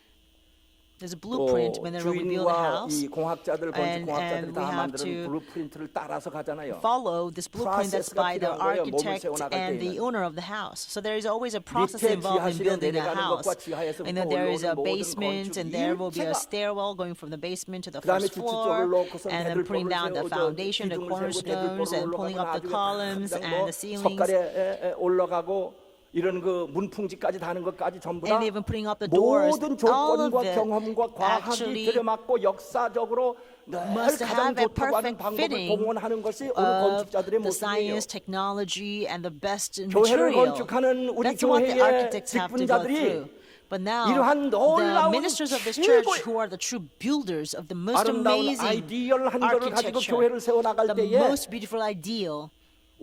There's a 또 blueprint when they rebuild a 주인과 house. 이 공학자들, And 건축공학자들이 we 다 have 만드는 to 블루프린트를 따라서 가잖아요. follow this blueprint that's 프로세스가 by the 필요한 거예요, 몸을 architect 세워나갈 and the 때에는. owner of the house. So there is always a process 밑에 involved in 지하실에 building a 내려가는 house. 것과 지하에서부터 And then there is a 올라오는 모든 basement, 건축 and there will be a 일체가 stairwell going from the basement to the 그다음에 first 주축 floor, 쪽을 놓고서 and then putting down the foundation, the cornerstones, and pulling up the columns and the ceilings. 석가래 올라가고 이런 그 문풍지까지 다는 것까지 전부 다 And even putting up the doors, 모든 all of 조건과 it 경험과 과학이 actually 들여맞고 역사적으로 늘 must 가장 have a 좋다고 하는 perfect 방법을 fitting 동원하는 것이 오늘 of 건축자들의 the 모습이에요. science, technology, and the best 교회를 material. 건축하는 우리 That's what the 교회의 architects have to go 직분자들이 through. But now, 이러한 the 놀라운 ministers of this church, 최고의 who are the true builders of the most 아름다운 amazing 아이디어를 한 거를 가지고 architecture, 교회를 세워나갈 the 때에 most beautiful ideal,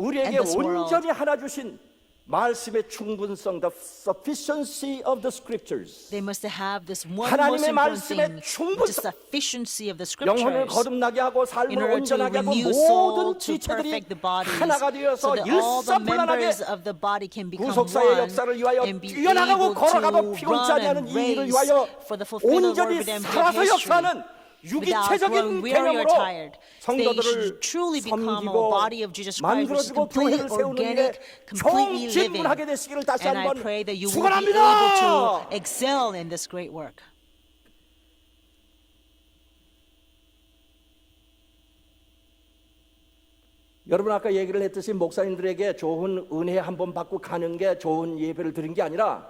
우리에게 and this world. 온전히 하나 주신 말씀의 충분성, the sufficiency of the scriptures. they must have this one most 하나님의 important 말씀의 thing, the 충분성. sufficiency of the 영혼을 scriptures, 거듭나게 하고 in 삶을 order to 온전하게 하고 renew soul, 모든 to 지체들이 perfect the bodies, 하나가 되어서 so that all the 일사불란하게 members of the body can become 구속사의 one 역사를 위하여 and be 뛰어나가고 able 걸어가고 to 피곤치 run 아니하는 and 이 일을 race 위하여 for the fulfillment of our 온전히 redemptive 살아서 history. 역사하는 Without growing 유기체적인 weary or 개념으로 tired, they 성도들을 should truly become a 섬기고 body of Jesus Christ, which is 만들어주고 completely 교회를 세우는 일에 organic, completely living. 총진군하게 되시기를 다시 And I 한번 pray that you will be able 축원합니다. to excel in this great work. 여러분 아까 얘기를 했듯이 목사님들에게 좋은 은혜 한번 받고 가는 게 좋은 예배를 드린 게 아니라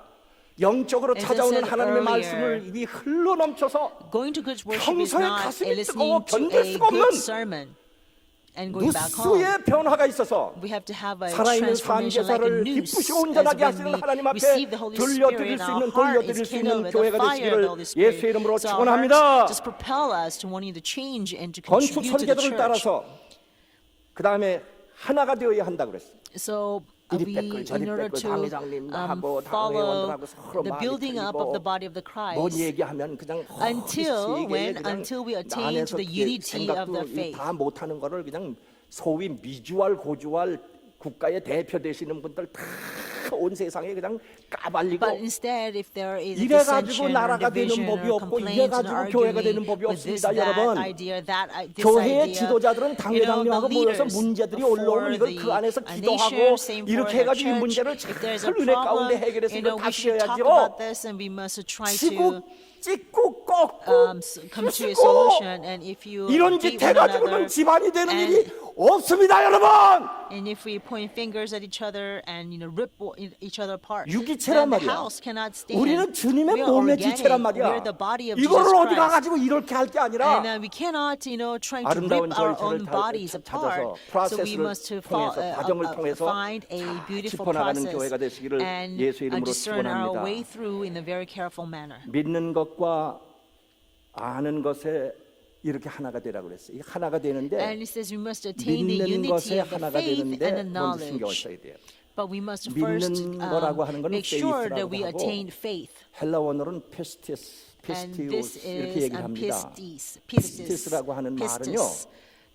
영적으로 As I 찾아오는 said 하나님의 earlier, 말씀을 입이 흘러넘쳐서 Going to good worship is 평소에 not 가슴이 a listening 뜨거워 to 견딜 a 수가 없는 good sermon and going back home. 누수의 변화가 있어서 We have to have a 살아있는 transformation like a 삶제사를 noose. 기쁘시고 As 온전하게 when 하시는 we 하나님 앞에 receive the Holy 들려드릴 Spirit, 수 our 있는 heart 돌려드릴 is 수 kindled 있는 with the 교회가 fire of the 되시기를 Holy Spirit. 예수의 이름으로 So our hearts 축원합니다. just propel us to wanting to change and to 건축 contribute to the 설계도를 church. 따라서 그 다음에 하나가 되어야 한다 그랬어요. So 이리 we, 뺏글 저리 in order 뺏글 to 당회장님도 하고 follow 당회원들하고 서로 the 마음이 building up of the 틀리고 body of the 뭔 Christ, 얘기하면 그냥 until we attain to the unity of the faith. 다 못하는 거를 그냥 소위 미주알 고주알 국가의 대표 되시는 분들 다 온 세상에 그냥 까발리고 But instead, if there is a 이래 가지고 dissension or 나라가 되는 division 법이 or 없고 이래 complaints and 가지고 교회가 되는 arguing 법이 with this, 없습니다, that 여러분. idea, this 교회의 idea, 지도자들은 the 당회장님하고 모여서 leaders 문제들이 for 올라오면 이걸 그 안에서 the 기도하고 nation, same for 이렇게 the 해가지고 이 church. 문제를 If there's 잘 a 은혜 가운데 problem, 해결해서 이걸 we should talk 다스려야지요. about this and we must try to 치고 찍고 꺾고 come to a 부수고 solution. And if you 이런 짓 beat one 해가지고는 another, 집안이 되는 and- 일이 없습니다, 여러분. and if we point fingers at each other and rip each other apart, 유기체란 then the 말이야. house cannot stand. 우리는 주님의 We are 몸의 organic. 지체란 We are 말이야. the body of Jesus 이거를 어디 Christ. 가가지고 이렇게 할 게 아니라 And we cannot, try to 아름다운 rip our 절차를 own bodies 찾아서 apart. So we 프로세스를 must 통해서 과정을 통해서 find a beautiful 짚어나가는 process 교회가 되시기를 and 예수 이름으로 discern our 축원합니다. way through in a very careful manner. 믿는 것과 아는 것에 이렇게 하나가 되라고 그랬어요. 이 하나가 되는데 And it says we must attain the 믿는 unity 것에 of the 하나가 faith and the 되는데 먼저 신경을 knowledge. 써야 돼요. But we must first 믿는 거라고 하는 거는 make sure that faith라고 we 하고 attain faith. 헬라 원어로는 And this 피스티오스 이렇게 is 얘기를 합니다. pistis. 피스티스라고 하는 말은요.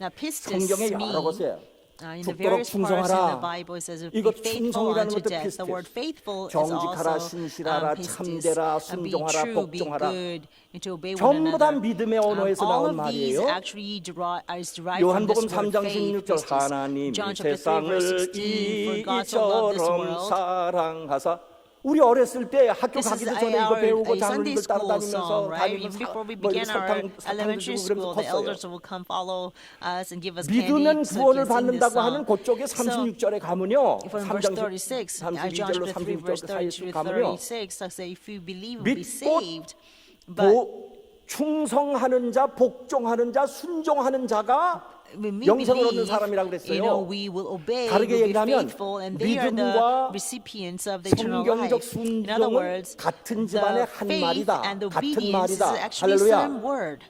Now pistis 성경에 여러 곳에 means in the 죽도록 various parts in the 충성하라. Bible it says be 이거 faithful 충성이라는 unto 것도 death. The word pistis. faithful is 정직하라, also 신실하라, pistis. 참되라, Be 순종하라, true, be 복종하라. good, and to obey one 전부 다 another. 믿음의 언어에서 All 나온 of these 말이에요. actually is derived from 요한복음 this word 3장 faith. 16절 pistis. 하나님이 John chapter 3 세상을 verse 16 for God so loved this 이처럼 world. 사랑하사 우리 어렸을 때 학교 This is 가기도 전에 이거 배우고 a Sunday 장로님들 school 따라다니면서 song, right? 다니면서 Before we 뭐 began our 사탕 elementary 주고 school, 그러면서 the 컸어요. elders will come follow us and give us candy 믿으면 so we 구원을 can sing this 받는다고 하는 song. 그쪽에 36절에 가면요. From verse 36, John 32절로 chapter 3, 36절 verse 사이에 32 가면요. 36, I say, if you believe, you'll be 믿고 saved. But 충성하는 자, 복종하는 자, 순종하는 자가 when we 영생을 얻는 believe, 사람이라고 그랬어요. we will obey, 다르게 we'll be 얘기하면 faithful, and they are the 믿음과 recipients of the eternal 성경적 life. In other 순종은 words, 같은 the 집안의 한 faith 말이다. and 같은 obedience is 말이다. actually the 할렐루야. same word.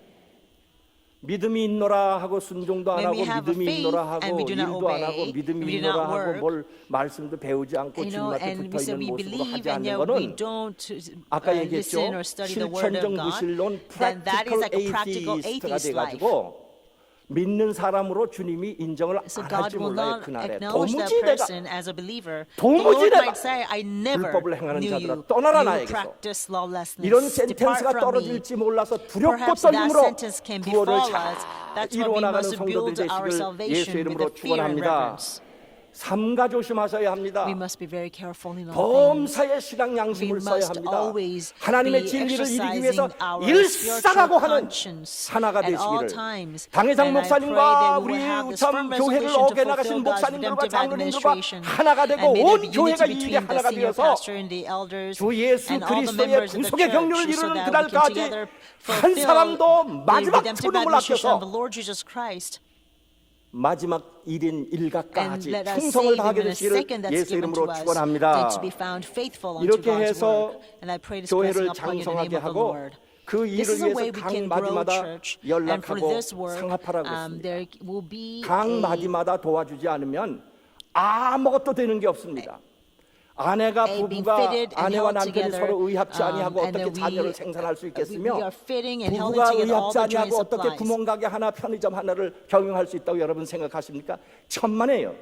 믿음이 있노라 하고 순종도 안 When 하고 we have a 믿음이 faith 있노라 and 하고 we do not 일도 안 obey, 하고 믿음이 we do 있노라 not 하고 work, 뭘 말씀도 배우지 않고 주님 앞에 and we 붙어 say 있는 we 모습으로 believe 하지 and 않는 yet we 거는 don't 아까 얘기했죠. listen or study the word 실천적 of God, 무신론 then that is practical like a practical atheist가 atheist life. 돼가지고 믿는 사람으로 주님이 인정을 So 안 God 할지 will 몰라요. not 그날에 acknowledge that 도무지 내가 person as a believer. The 도무지 Lord 내가 might say, I never 불법을 행하는 knew 자들아, you. 떠나라 You 나에게서. practice lawlessness. 이런 Depart 센텐스가 from me. 떨어질지 몰라서 두렵고 Perhaps that 떨림으로 sentence can 구원을 befall 잘 us. That's why 이루어 we 나가는 must 성도들이 build our 되시길 예수 salvation with 이름으로 the fear and 축원합니다. reverence. 삼가 조심하셔야 합니다. We must be very careful in all things. 범사에 신앙 We 양심을 써야 must 합니다. always 하나님의 be 진리를 이루기 exercising 위해서 our 일사라고 spiritual 하는 conscience 하나가 at all 되시기를 times. 당회장 And I pray 목사님과 that we 우리 will have this 참 firm 교회를 resolution to 어겨 나가신 fulfill God's 목사님들과 redemptive 장로님들과 administration. 하나가 되고 And may 온 there be 교회가 unity 이 일에 between the 하나가 senior 되어서 pastor and the elders 주 예수 and all the 그리스도의 members of the 구속의 경륜을 church, so 이루는 that we can 그날까지 together 한 fulfill 사람도 the 마지막 redemptive 초름을 administration of the 아껴서 Lord Jesus Christ. 마지막 1인 1가까지 And let us 충성을 save him 다하게 in a 되시기를 second that's 예수 given to 이름으로 us, 축원합니다. to be found faithful unto 이렇게 God's 해서 word. And I pray this blessing 교회를 upon you in the 장성하게 name of the 하고 Lord. 그 This 일을 is a way 위해서 we 각 can grow 마디마다 church, and for 연락하고 this work, 상합하라고 했습니다. there will be 각 a 마디마다 도와주지 않으면 아무것도 되는 게 없습니다. 아내가 being 부부가 fitted and 아내와 held 남편이 together, 서로 의합지 아니하고 and 어떻게 that 자녀를 we 생산할 수 we 있겠으며 are fitting and held 부부가 together all 의합지 the joint 아니하고 어떻게 supplies. 구멍가게 하나 편의점 하나를 경영할 수 있다고 여러분 생각하십니까? 천만에요.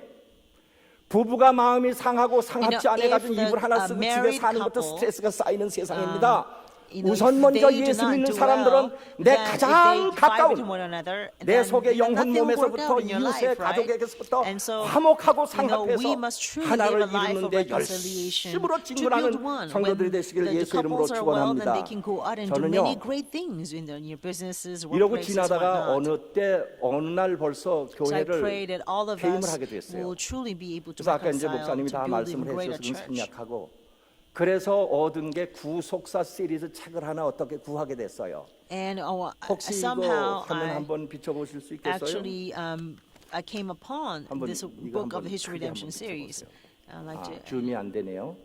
부부가 마음이 상하고 상합지 You know, 않아가지고 if the, 이불 하나 쓰고 집에 married 사는 것도 couple, 스트레스가 쌓이는 세상입니다. You know, 우선 if 먼저 they do 예수 not 믿는 do 사람들은 well, 내 then if 가장 they fight with 가까운 one another, 내 then 속의 영혼 nothing will work 몸에서부터 out in your 이웃의 life, right? 가족에게서부터 And so, 화목하고 you know, we 상합해서 must truly 하나를 live a life of 이루는데 reconciliation 열심으로 to 진군하는 build one. 성도들이 When 되시기를 the 예수 이름으로 couples are well, then 축원합니다. they can go out and do 저는요, many great things in your businesses, 이러고 workplaces, 지나다가 whatnot. 어느 때 어느 날 벌써 So I pray 교회를 that all of 개임을 us 하게 됐어요. will truly be able to 그래서 아까 이제 reconcile 목사님이 to 다 build 말씀을 even greater 해주셔서 church. 생략하고 그래서 얻은 게 구속사 시리즈 책을 하나 어떻게 구하게 됐어요. And 혹시 이거 somehow 화면 I 한번 비춰보실 수 있겠어요? actually I came upon 한번 this 이거 book of 한번 the History 크게 Redemption 한번 series. I'd like to. 줌이 안 되네요.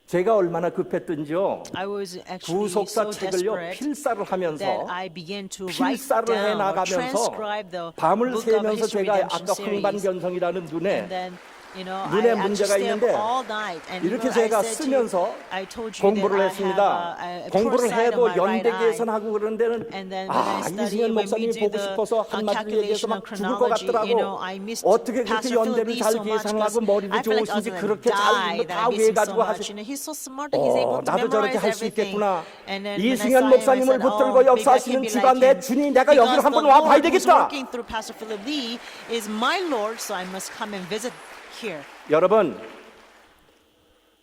제가 얼마나 급했던지요. I was actually 구속사 so 책을요 desperate 필사를 하면서 that I began to write 필사를 해 down or 나가면서 transcribe the 밤을 book of the 새면서 History 제가 Redemption 아까 series. 황반견성이라는 눈에 And then, you know, 눈에 I actually 문제가 stayed up 있는데 all night. And 이렇게 you know, 제가 I said to you, 쓰면서 I told you 공부를 that 했습니다. I have a 공부를 poor sight 해도 of my right 연대 eye. 계산하고 그런 데는 And then when I study, 이승현 when we 목사님이 do 보고 the 싶어서 한마디를 얘기해서 calculation 막 of 죽을 것 chronology, 같더라고. you know, I missed 어떻게 그렇게 Pastor 연대를 Philip 잘 so much 계산하고 because 머리도 I feel like I was 좋으신지 gonna 그렇게 잘 die 이거 that 다 I missed him so 외가지고 much. 하시. You know, he's so smart that he's able to 나도 저렇게 memorize 할 수 everything. 있겠구나. And then when I 이승현 saw him, I 목사님을 said, 붙들고 maybe I 역사하시는 can be 주가 like 내 him. 주님 내가 여기로 Because 한번 the 와 봐야 Lord who's 되겠다. working through Pastor Philip Lee is my Lord, so I must come and visit here. 여러분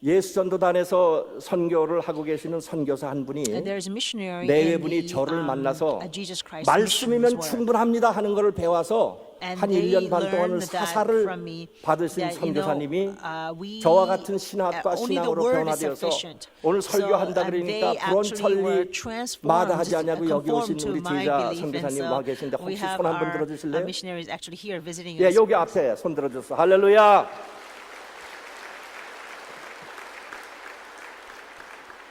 예수전도단에서 선교를 하고 계시는 선교사 한 분이 And there's a missionary 네 in 분이 the, 저를 만나서 Jesus Christ 말씀이면 Missions World. 충분합니다 하는 것을 배워서 And 한 they 1년 반 동안을 learned that 사사를 from me 받으신 that, you know, 선교사님이 we, 저와 같은 신학과 only the 신앙으로 word is 변화되어서 sufficient. 오늘 So, 설교한다 and 그러니까 they actually were 불원천리 마다하지 transformed, 않냐고 여기 오신 conformed to 우리 my 제자 belief. And 선교사님 so 와 계신데 we 혹시 have 손 한번 our 들어주실래요? missionaries actually here visiting 예, us. 여기 앞에 손 들어줬어. 할렐루야.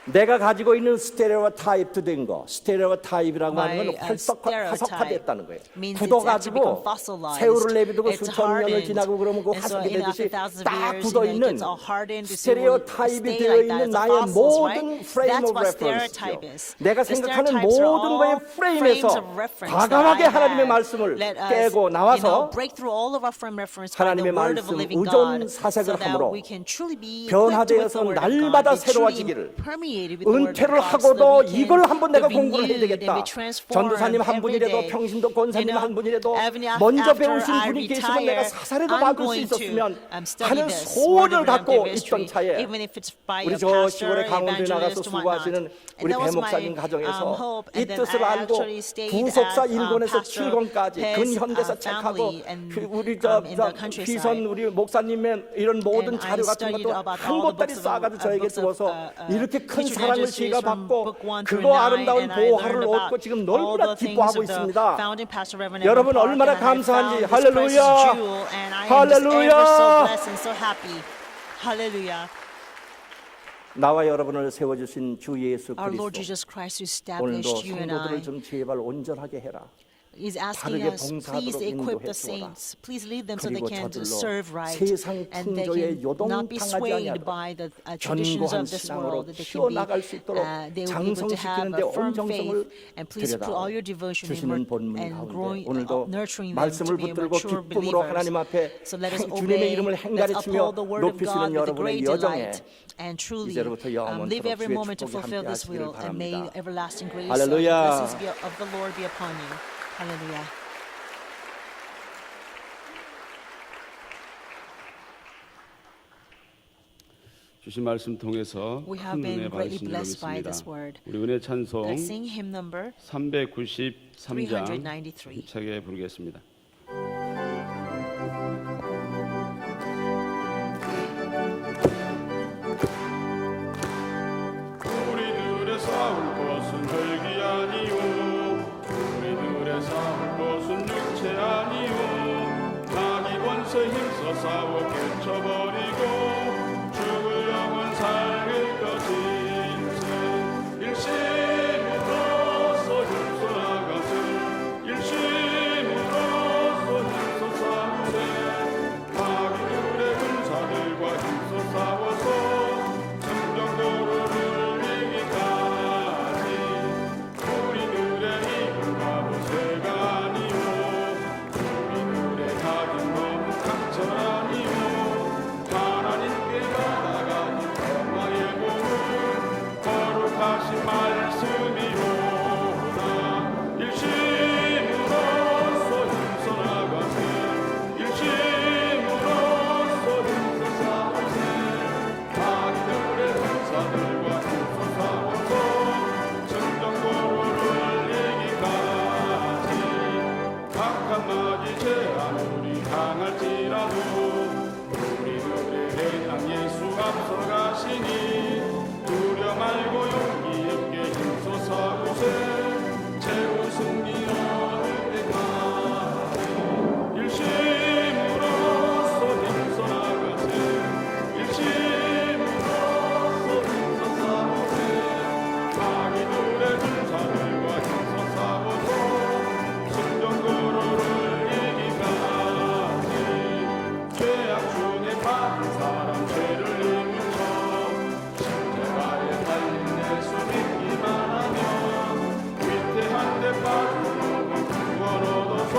내가 가지고 있는 스테레오타입도 된 거, 스테레오타입이라고 하는 건 화석화됐다는 거예요. means it's 굳어가지고 actually become fossilized. 새우를 내비두고 It's 수천 년을 hardened. 지나고 그러면 그 And so 화석이 in 되듯이 after thousands of 딱 years, 굳어 it 있는 gets all hardened. It will 스테레오타입이 stay 되어 like that 있는 as the 나의 fossils, 모든 right? 프레임 That's 오브 what 레퍼런스요. stereotype is. 내가 The 생각하는 stereotypes are 모든 거의 all 프레임에서 frames of reference that 과감하게 I 하나님의 have. 말씀을 Let us, 깨고 나와서 break through all of our frame reference by the 하나님의 word of the 말씀 living 의존 God, 사색을 so that 함으로 we can truly be 변화되어서 equipped with the word of 날마다 God, be truly 새로워지기를, permeated with the word of 은퇴를 God, so 하고도 that we can 이걸 한번 내가 be 공부를 해야 renewed and 되겠다. be transformed 전도사님 한 every 분이라도 day. 평신도 권사님 You know, 한 분이라도 even 먼저 after 배우신 I 분이 계시면 내가 retire, 사사라도 I'm 받을 수 going to 있었으면 study 하는 this 소원을 word of 갖고 redemptive 있던 history, 차에 even if it's by 우리 a 저 pastor, 시골에 강원도에 나가서 evangelist, or whatnot. 수고하시는 And 우리 that 배 was my 목사님 가정에서 hope. 이 And then 뜻을 I 알고 actually stayed 구속사 at 1권에서 Pastor 7권까지 Pez's 근현대사 책하고 family and, 우리 in the countryside. 비선 우리 목사님의 이런 모든 And I 자료 같은 studied 것도 about 한 all the 보따리 books of 쌓아가지고 저에게 books of, 주어서 이렇게 큰 Teacher 사랑을 Digest 제가 from 받고 book 1 그거 through 9, 아름다운 and I 보화를 learned 얻고 about 지금 all 너무나 the things 기뻐하고 of the 있습니다. founding Pastor Reverend 여러분 Evan Park, 얼마나 and I have 감사한지. found this precious 할렐루야. jewel, and I am just ever so 할렐루야. blessed and so happy. Hallelujah. 나와 여러분을 세워주신 주 예수 Our Lord 그리스도 Jesus Christ who 오늘도 established you and 성도들을 I. 좀 제발 온전하게 해라. is asking 바르게 us, 봉사하도록 please equip 인도해 the 주어라. saints. Please lead them so they 그리고 can 저들로 serve right 세상 and they 풍조에 can not be 요동당하지 swayed 아니하도록 by the traditions 견고한 of this 신앙으로 world. That they can be, 키워나갈 수 있도록 they will be able to have 장성시키는데 a 온 firm 정성을 faith. And please put all your 들여다오 devotion 주시는 본문 and 가운데 growing, 오늘도 nurturing them to 말씀을 be a 붙들고 mature 기쁨으로 하나님 believers. 앞에 So let us 주님의 obey. 이름을 Let's 행가르치며 uphold the word of 높이시는 God with a 여러분의 great 여정에 delight. And truly, 이제로부터 영원토록 live every 주의 moment to 축복이 fulfill this 함께 will, 하시기를 and may 바랍니다. everlasting grace 할렐루야. and blessings of the Lord be upon you. Hallelujah. 주신 말씀 통해서 We have 큰 은혜 been greatly 받으신 줄 blessed by 믿습니다. this word. 우리 은혜 찬송 Let's sing hymn number 393장 393. 힘차게 부르겠습니다. 우리들의 싸울 것은 혈기 아니요 우리들의 싸울 것은 육체 아니요 자기 권세 힘써 싸워 깨쳐버리고 죽을 영혼 살릴 것일세 일심으로써 힘써 나가세 일심으로써 힘써 싸우세 자기들의 군사들과 힘써 싸워서 승전도로를 이기까지 우리들의 힘은 바보새가 아니요 우리들의 가진 몸은 강철 아니요 하나님께 받아가는 영광의 몸은 거룩하신 말씀이로다 일심으로써 힘써 나가세 일심으로써 힘써 싸우세 자기들의 군사들과 힘써 싸워서 승전도로를 이기까지 악한 마귀 제아무리 강할지라도 우리들의 대장 예수 앞서가시니 두려 말고 용기 있게 힘써 싸우세 최후 승리 얻을 때까지 일심으로써 힘써 나가세 일심으로써 힘써 싸우세 자기들의 군사들과 힘써 싸워서 승전도로를 이기까지 죄악 중에 빠진 사람 죄를 이루쳐 십자가에 달린 예수 믿기만 하면 위태한 데 빠진 영혼 구원 얻어서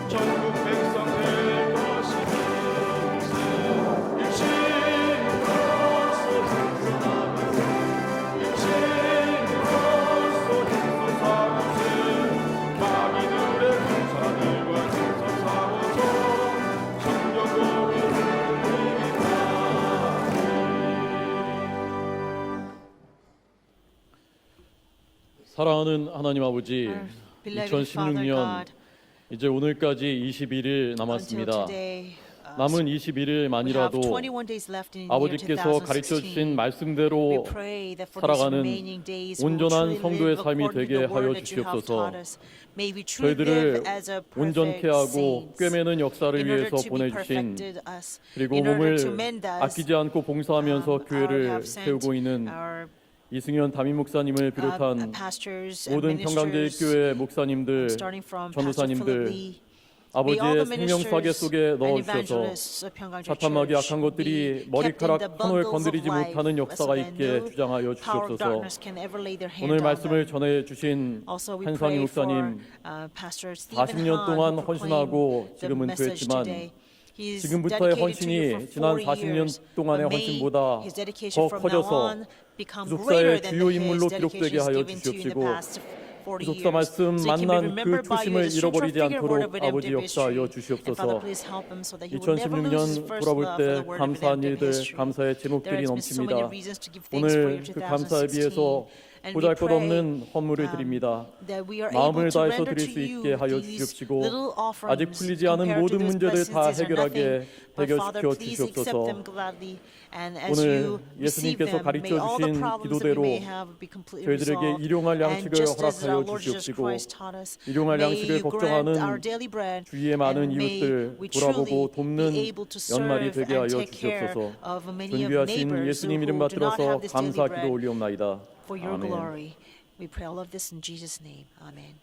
전국 백성 될 것이길세 일심으로써 힘써 나가세 일심으로써 힘써 싸우세 마귀들의 군사들과 힘써 싸워서 성전도로를 이기까지 사랑하는 하나님 아버지, Our beloved Father 2016년 God, 이제 오늘까지 21일 until 남았습니다. today, 남은 we have 21일만이라도 21 days left in the year 아버지께서 가르쳐 주신 2016. We 말씀대로 pray that for these 살아가는 remaining days we will 온전한 truly 성도의 live 삶이 according to 되게 the 하여 word that you have 주시옵소서. taught us. May we truly 저희들을 live as a 온전케 perfect 하고 saints. 꿰매는 역사를 In order 위해서 to be 보내주신 perfected us, 그리고 in order 몸을 to mend us, 아끼지 않고 봉사하면서 our 교회를 have sent 세우고 있는 our 이승현 담임 목사님을 비롯한 pastors and 모든 평강제일교회 목사님들, starting from Pastor 전도사님들, Philip Lee, may all 아버지의 the 생명사계 ministers 속에 and 넣어주셔서 evangelists of Pyongyang 사탄마귀 Church 악한 것들이 be kept in 머리카락 the 손을 bundles 건드리지 of life, 못하는 역사가 so that 있게 no 주장하여 power of 주시옵소서. darkness can ever lay their hand 오늘 on 말씀을 them. 전해 주신 Also, we 한상희 pray for 목사님 Pastor Stephen 40년 Han, 동안 who 헌신하고 proclaimed the 지금은 message 됐지만 today. He's 지금부터의 dedicated to you 헌신이 for 지난 40 40년 years, 동안의 but may 헌신보다 his dedication 더 from now 커져서 on become 구속사의 greater than 주요 his 인물로 기록되게 dedications 하여 given to you in the 주시옵시고 past 40 구속사 years. 말씀 So he can be 만난 그 remembered by you 초심을 as a central 잃어버리지 figure of word 않도록 of 아버지 redemptive 역사하여 history. And 주시옵소서. Father, please help him so that he will never lose his 2016년 first 돌아볼 love 때 for the word of 감사한 redemptive 일들, history. 감사의 There 제목들이 has been so many 넘칩니다. reasons to give thanks for your 오늘 그 감사에 2016. 비해서 And we 보잘것없는 헌물을 pray 드립니다. that we are 마음을 able to 다해서 render 드릴 to 수 you 있게 하여 these 주시옵시고 little offerings 아직 풀리지 않은 compared to 모든 those 문제들 blessings. 다 These are 해결하게 nothing. But Father, 해결시켜 please accept 주시옵소서. them gladly. And as 오늘 you receive 예수님께서 them, 가르쳐 may all the 주신 problems that 기도대로 we may have be completely 저희들에게 resolved. 일용할 And 양식을 just as 허락하여 our Lord Jesus 주시옵시고 Christ taught us, 일용할 may 양식을 you grant our 걱정하는 daily bread, 주위의 많은 and may 이웃들 we 돌아보고 truly 돕는 be able to 연말이 serve 되게 and 하여 take care 주시옵소서. of many of 존귀하신 neighbors 예수님 who 이름 do not 받들어서 have this daily 감사 기도 bread. 올리옵나이다. For your 아멘. glory, we pray all of this in Jesus' name. Amen.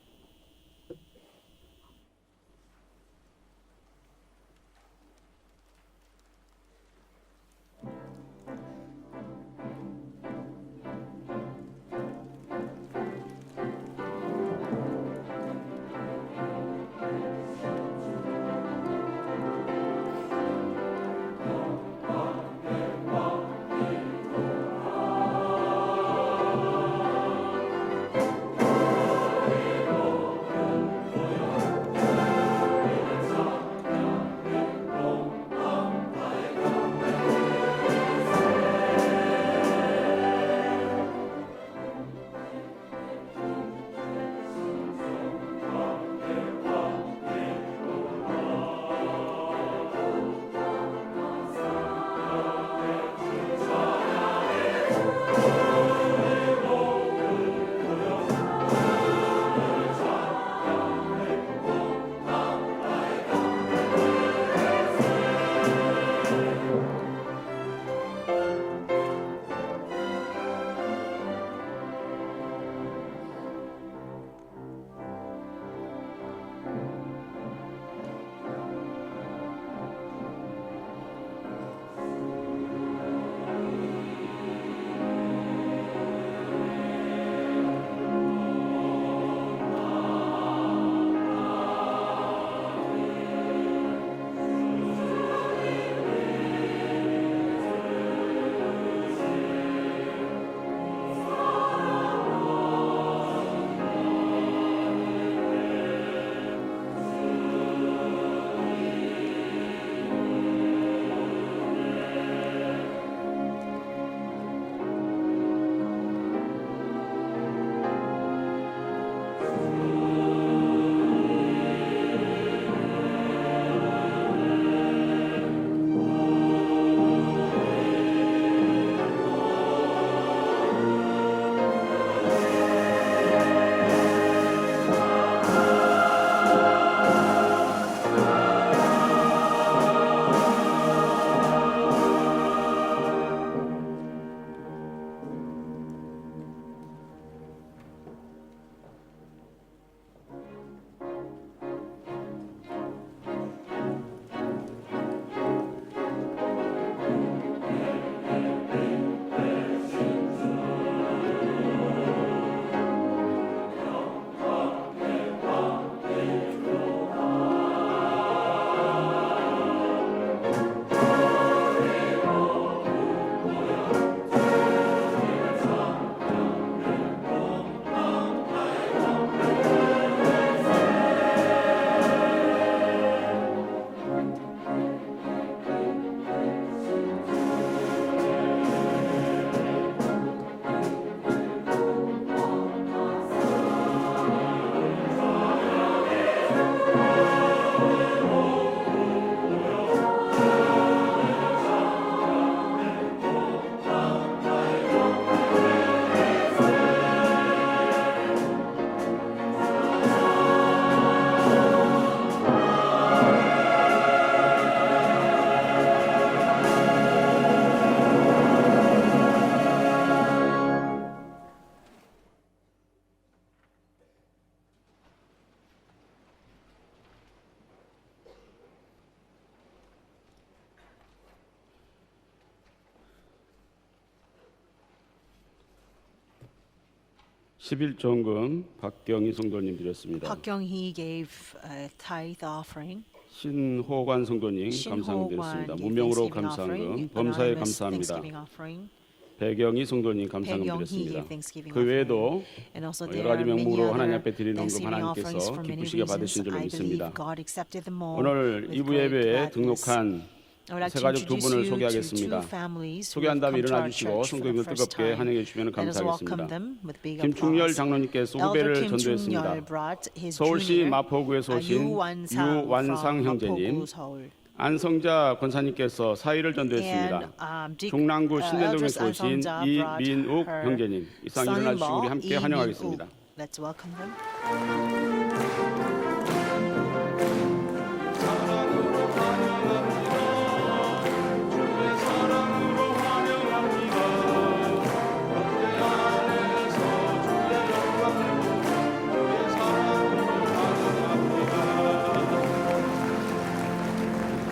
11조원금 박경희 성도님 드렸습니다. Park Kyung-hee gave a tithe offering. 신호관 성도님 Shin 감사금 Ho-wan 드렸습니다. gave 무명으로 Thanksgiving offering. 감사금, 범사에 Anonymous 감사합니다. Thanksgiving offering. 배경희 성도님 Baek 감사금 Young-hee 드렸습니다. gave Thanksgiving 그 외에도 offering. And also there 여러 가지 are many 명목으로 하나님 other 앞에 드리는 금 Thanksgiving 하나님께서 offerings for many 기쁘시게 받으신 reasons. 줄로 I 믿습니다. believe God accepted them all 오늘 with 이부 great 예배에 gladness. 등록한 I would like 세 to 가족 두 introduce 분을 you to 소개하겠습니다. two families who 소개한 have 다음에 come to 일어나 our 주시고 church for 성도님을 the first 뜨겁게 time. 환영해 주시면 Let us welcome 감사하겠습니다. them with big 김충렬 applause. 장로님께서 Elder 후배를 Kim 전도했습니다. Chung-yeol brought his 서울시 junior, 마포구에서 오신 유완상 유완상 from 형제님, 마포구, 서울. 안성자 권사님께서 사위를 전도했습니다. 중랑구 신내동에서 오신 이민욱 형제님, 이상 일어나 주시고 우리 함께 환영하겠습니다. Let's welcome them.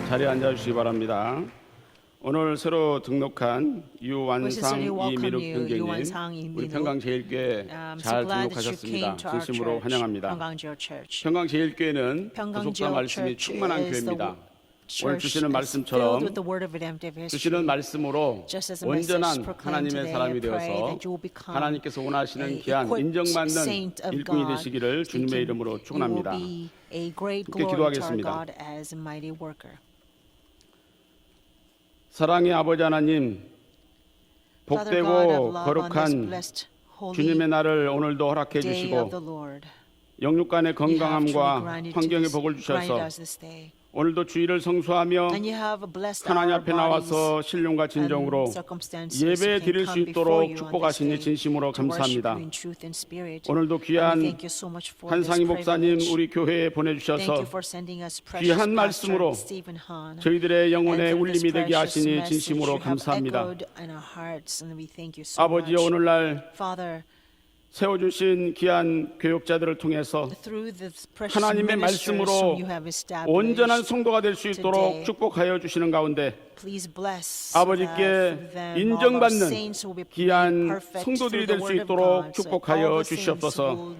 자리에 앉아주시기 바랍니다. 오늘 새로 등록한 유완상 이민욱 형제님, 우리 평강제일교회 잘 등록하셨습니다. 진심으로 환영합니다. 평강제일교회는 구속사 말씀이 충만한 교회입니다. 오늘 주시는 말씀처럼 주시는 말씀으로 온전한 하나님의 사람이 되어서 하나님께서 원하시는 귀한 인정받는 일꾼이 되시기를 주님의 이름으로 축원합니다. 함께 기도하겠습니다. 사랑의 아버지 하나님, 복되고 거룩한 주님의 날을 오늘도 허락해 주시고 영육간의 건강함과 환경의 복을 주셔서 오늘도 주일을 성수하며 하나님 앞에 나와서 신령과 진정으로 예배 드릴 수 있도록 축복하시니 진심으로 감사합니다. 오늘도 귀한 한상희 목사님 우리 교회에 보내주셔서 귀한 말씀으로 저희들의 영혼에 울림이 되게 하시니 진심으로 감사합니다. 아버지여, 오늘날 세워주신 귀한 교육자들을 통해서 하나님의 말씀으로 온전한 성도가 될 수 있도록 축복하여 주시는 가운데 아버지께 인정받는 귀한 성도들이 될 수 있도록 축복하여 주시옵소서.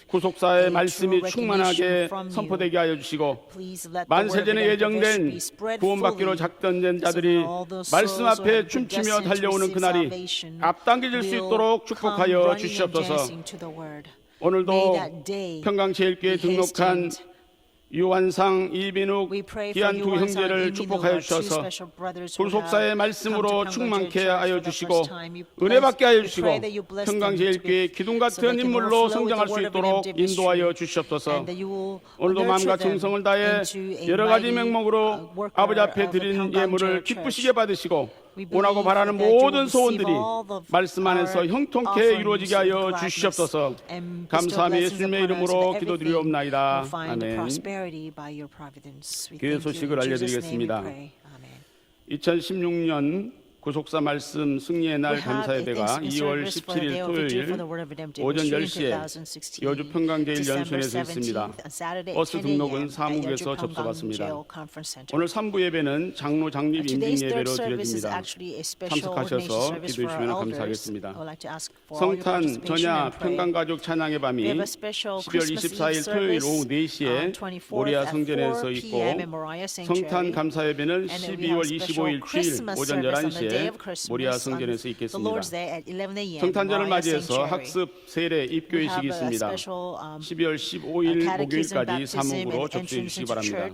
구속사의 말씀이 충만하게 선포되게 하여 주시고 만세전에 예정된 구원받기로 작정된 자들이 말씀 앞에 춤추며 달려오는 그날이 앞당겨질 수 있도록 축복하여 주시옵소서. 오늘도 평강제일교회에 등록한 유완상, 이민욱 귀한 두 형제를 축복하여 주셔서 구속사의 말씀으로 충만케 하여 주시고 은혜 받게 하여 주시고 평강제일교회 기둥 같은 인물로 성장할 수 있도록 인도하여 주시옵소서. 오늘도 마음과 정성을 다해 여러 가지 명목으로 아버지 앞에 드린 예물을 기쁘시게 받으시고 원하고 바라는 모든 소원들이 말씀 안에서 형통케 이루어지게 하여 주시옵소서. 감사하며 예수님의 이름으로 기도드리옵나이다. 아멘. 교회 소식을 알려드리겠습니다. 2016년 구속사 말씀 승리의 날 감사예배가 2월 17일 토요일 오전 10시에 여주 평강제일 연수원에서 있습니다. 버스 등록은 사무국에서 접수받습니다. 오늘 3부 예배는 장로 장립 인증 예배로 드려집니다. 참석하셔서 기도해 주시면 감사하겠습니다. 성탄 전야 평강가족 찬양의 밤이 12월 24일 토요일 오후 4시에 모리아 성전에서 있고 성탄 감사 예배는 12월 25일 주일 오전 11시에 모리아 성전에서 있겠습니다. 성탄절을 맞이해서 학습 세례 입교의식이 있습니다. 12월 15일 목요일까지 사무국으로 접수해 주시기 바랍니다.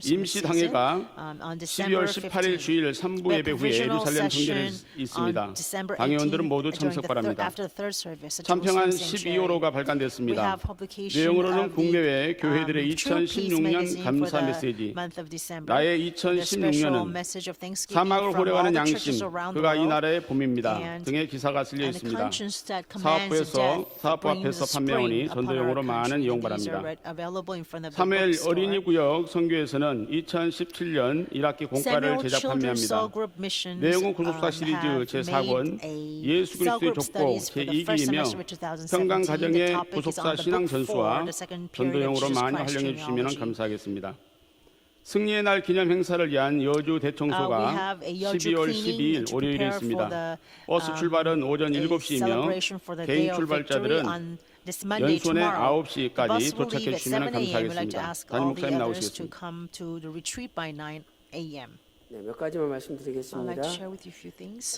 임시 당회가 12월 18일 주일 3부 예배 후에 예루살렘 성전에 있습니다. 당회원들은 모두 참석 바랍니다. 참평한 12호로가 발간됐습니다. 내용으로는 국내외 교회들의 2016년 감사 메시지, 나의 2016년은 사막을 호령하는 양심, 그가 이 나라의 봄입니다 등의 기사가 실려 있습니다. 사업부에서 사업부 앞에서 판매하오니 전도용으로 많은 이용 바랍니다. 사무엘 어린이 구역 선교에서는 2017년 1학기 공과를 제작 판매합니다. 내용은 구속사 시리즈 제4권 예수 그리스도의 족보 제2기이며 평강 가정의 구속사 신앙 전수와 전도용으로 많이 활용해 주시면 감사하겠습니다. 승리의 날 기념 행사를 위한 여주 we 대청소가 have a Yeoju 12월 cleaning 12일 to 월요일에 prepare for 있습니다. the 버스 출발은 오전 a 7시이며 celebration for the day 개인 of victory 출발자들은 on this Monday 연수원에 tomorrow. 9시까지 The bus will 도착해 leave at 주시면 7 a.m. We'd like to 감사하겠습니다. ask 담임 all the 목사님 others to 나오시겠습니다. come to the retreat by 9 a.m. 네, 몇 가지만 I'd like 말씀드리겠습니다. to share with you a few things.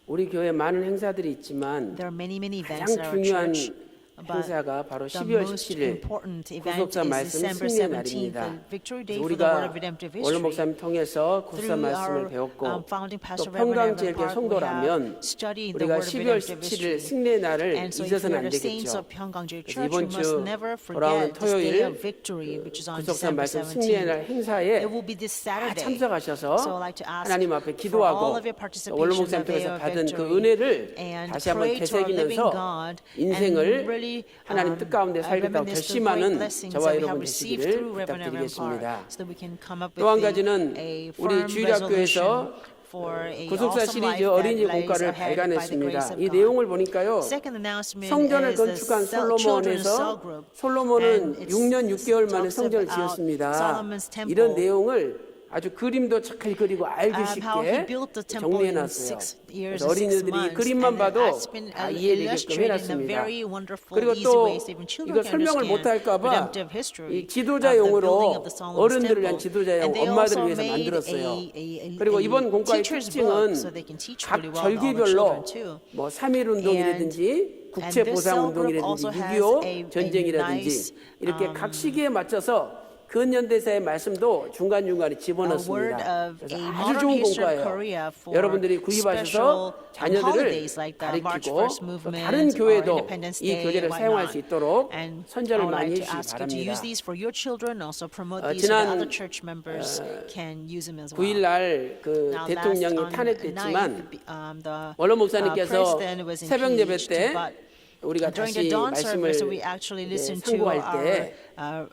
우리 교회 많은 행사들이 있지만 There are many events 가장 at our 중요한 church. But 행사가 바로 the 12월 most 17일 important event 구속사 is 말씀 December 승리의 17th, 날입니다. the victory day 그래서 for the word 우리가 of redemptive 원로 history. 목사님 통해서 구속사 Through 말씀을 our 배웠고 founding 또 pastor Reverend 평강제일교 Evan Park, we have 성도라면 studied the 우리가 word of 12월 redemptive 17일 history. 승리의 날을 And so if 잊어서는 we 안 are the saints 되겠죠. of Pyeonggangjil 그래서 Church, we 이번 must 주 never 돌아오는 forget this day 토요일 of victory, which is on 구속사 December 말씀 승리의 날 17th. 행사에 It will be this 다 Saturday. 참석하셔서 So I'd like to ask 하나님 앞에 for all 기도하고 of your 원로 participation 목사님 in the day 통해서 of 받은 그 victory 은혜를 and 다시 한번 pray to our living 되새기면서 God 인생을 and really 하나님 뜻 가운데 살겠다고 reminisce the 결심하는 great blessings 저와 that we have 여러분 received 되시기를 through Reverend Evan 부탁드리겠습니다. Park, so that we can come up 또 한 with 가지는 a 우리 firm 주일학교에서 resolution for a 구속사 awesome life 시리즈 어린이 that lays 공과를 ahead by the grace 발간했습니다. of 이 God. 내용을 보니까요. Second announcement 성전을 is the 건축한 children's cell 솔로몬에서 group. 솔로몬은 And it 6년 6개월 만에 talks 성전을 about 지었습니다. Solomon's temple. 이런 내용을 아주 그림도 잘 그리고 알기 How he 쉽게 built the temple in 정리해놨어요. 6 years 그래서 and 6 어린이들이 이 months, 그림만 and 봐도 that's been 다 이해되게끔 illustrated in a 해놨습니다. very wonderful, 그리고 easy 또 way so even children 이거 can 설명을 understand 못할까봐 redemptive history 이 of the 지도자용으로 building of the Solomon's 어른들을 위한 temple. 지도자용 And they 엄마들을 also 위해서 made 만들었어요. a 그리고 이번 공과의 teacher's 특징은 book so they can teach 각 really well to all the 절기별로 children too. 뭐 3.1 운동이라든지 국채 and this 보상 cell group 운동이라든지 also has 6.25 a 전쟁이라든지 nice, 이렇게 각 시기에 맞춰서 근현대사의 말씀도 중간중간에 집어넣습니다. 그래서 아주 좋은 공과예요. 여러분들이 구입하셔서 자녀들을 가르치고 또 다른 교회도 이 교재를 사용할 수 있도록 선전을 많이 해주시기 바랍니다. 지난 9일 날 그 대통령이 탄핵됐지만 원로 목사님께서 새벽 예배 때 우리가 다시 말씀을 상고할 때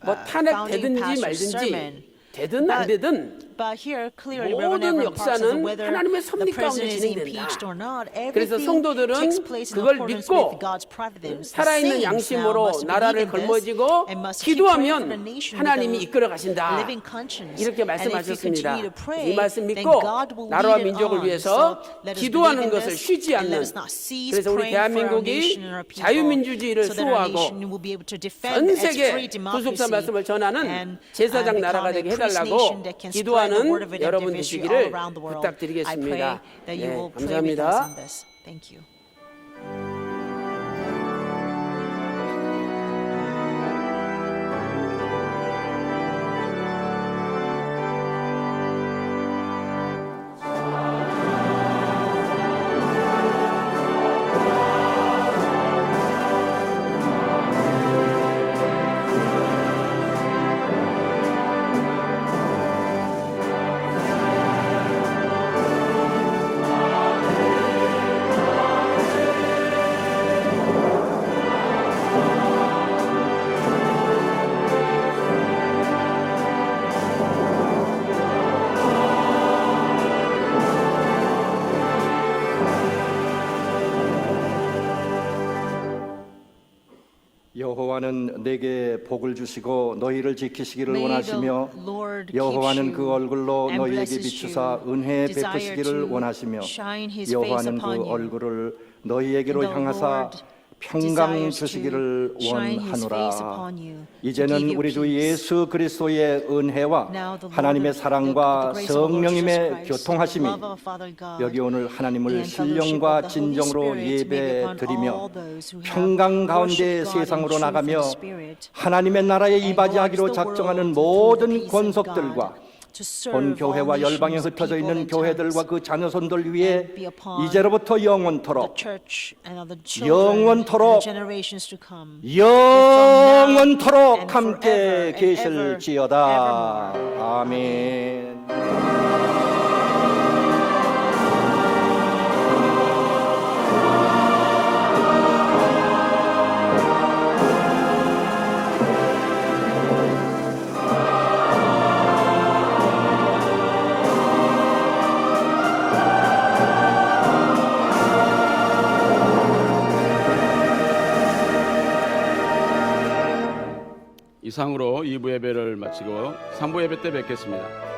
뭐 탄핵되든지 말든지 되든 안 되든 모든 역사는 하나님의 섭리 가운데 진행된다. 그래서 성도들은 그걸 믿고 살아있는 양심으로 나라를 걸머쥐고 기도하면 하나님이 이끌어 가신다. 이렇게 말씀하셨습니다. 이 말씀 믿고 나라와 민족을 위해서 기도하는 것을 쉬지 않는, 그래서 우리 대한민국이 자유민주주의를 수호하고 전 세계 구속사 말씀을 전하는 제사장 나라가 되게 해달라고 기도하는 여러분 되시기를 부탁드리겠습니다. 네, 감사합니다. Thank you. 여호와는 내게 복을 주시고 너희를 지키시기를 May the 원하시며 Lord 여호와는 keep 그 you 얼굴로 and 너희에게 blesses 비추사 you, 은혜 desire 베푸시기를 to 원하시며 shine his face 여호와는 upon 그 you. 얼굴을 너희에게로 And the 향하사 Lord 평강 desires 주시기를 to shine his face 원하노라. upon you, to 이제는 give you 우리 주 peace. 예수 그리스도의 은혜와 Now the Lord, 하나님의 사랑과 the grace of Lord Jesus 성령님의 Christ, 교통하심이 the love of Father God, 여기 오늘 하나님을 and fellowship 신령과 of the Holy 진정으로 Spirit may be 예배 upon 드리며 all those who have 평강 가운데 worshiped God in 세상으로 truth 나가며 and spirit, 하나님의 나라에 and 이바지하기로 go out to the 작정하는 world through the 모든 peace of 권속들과 God, to 본 serve 교회와 all 열방에 nations, 흩어져 people 있는 and 교회들과 tongues, 그 자녀손들 위에 and be upon 이제로부터 the 영원토록 church and of the children 영원토록 and the generations to come. 영원토록 and 함께 forever and 계실지어다. evermore. 아멘. 이상으로 2부 예배를 마치고 3부 예배 때 뵙겠습니다.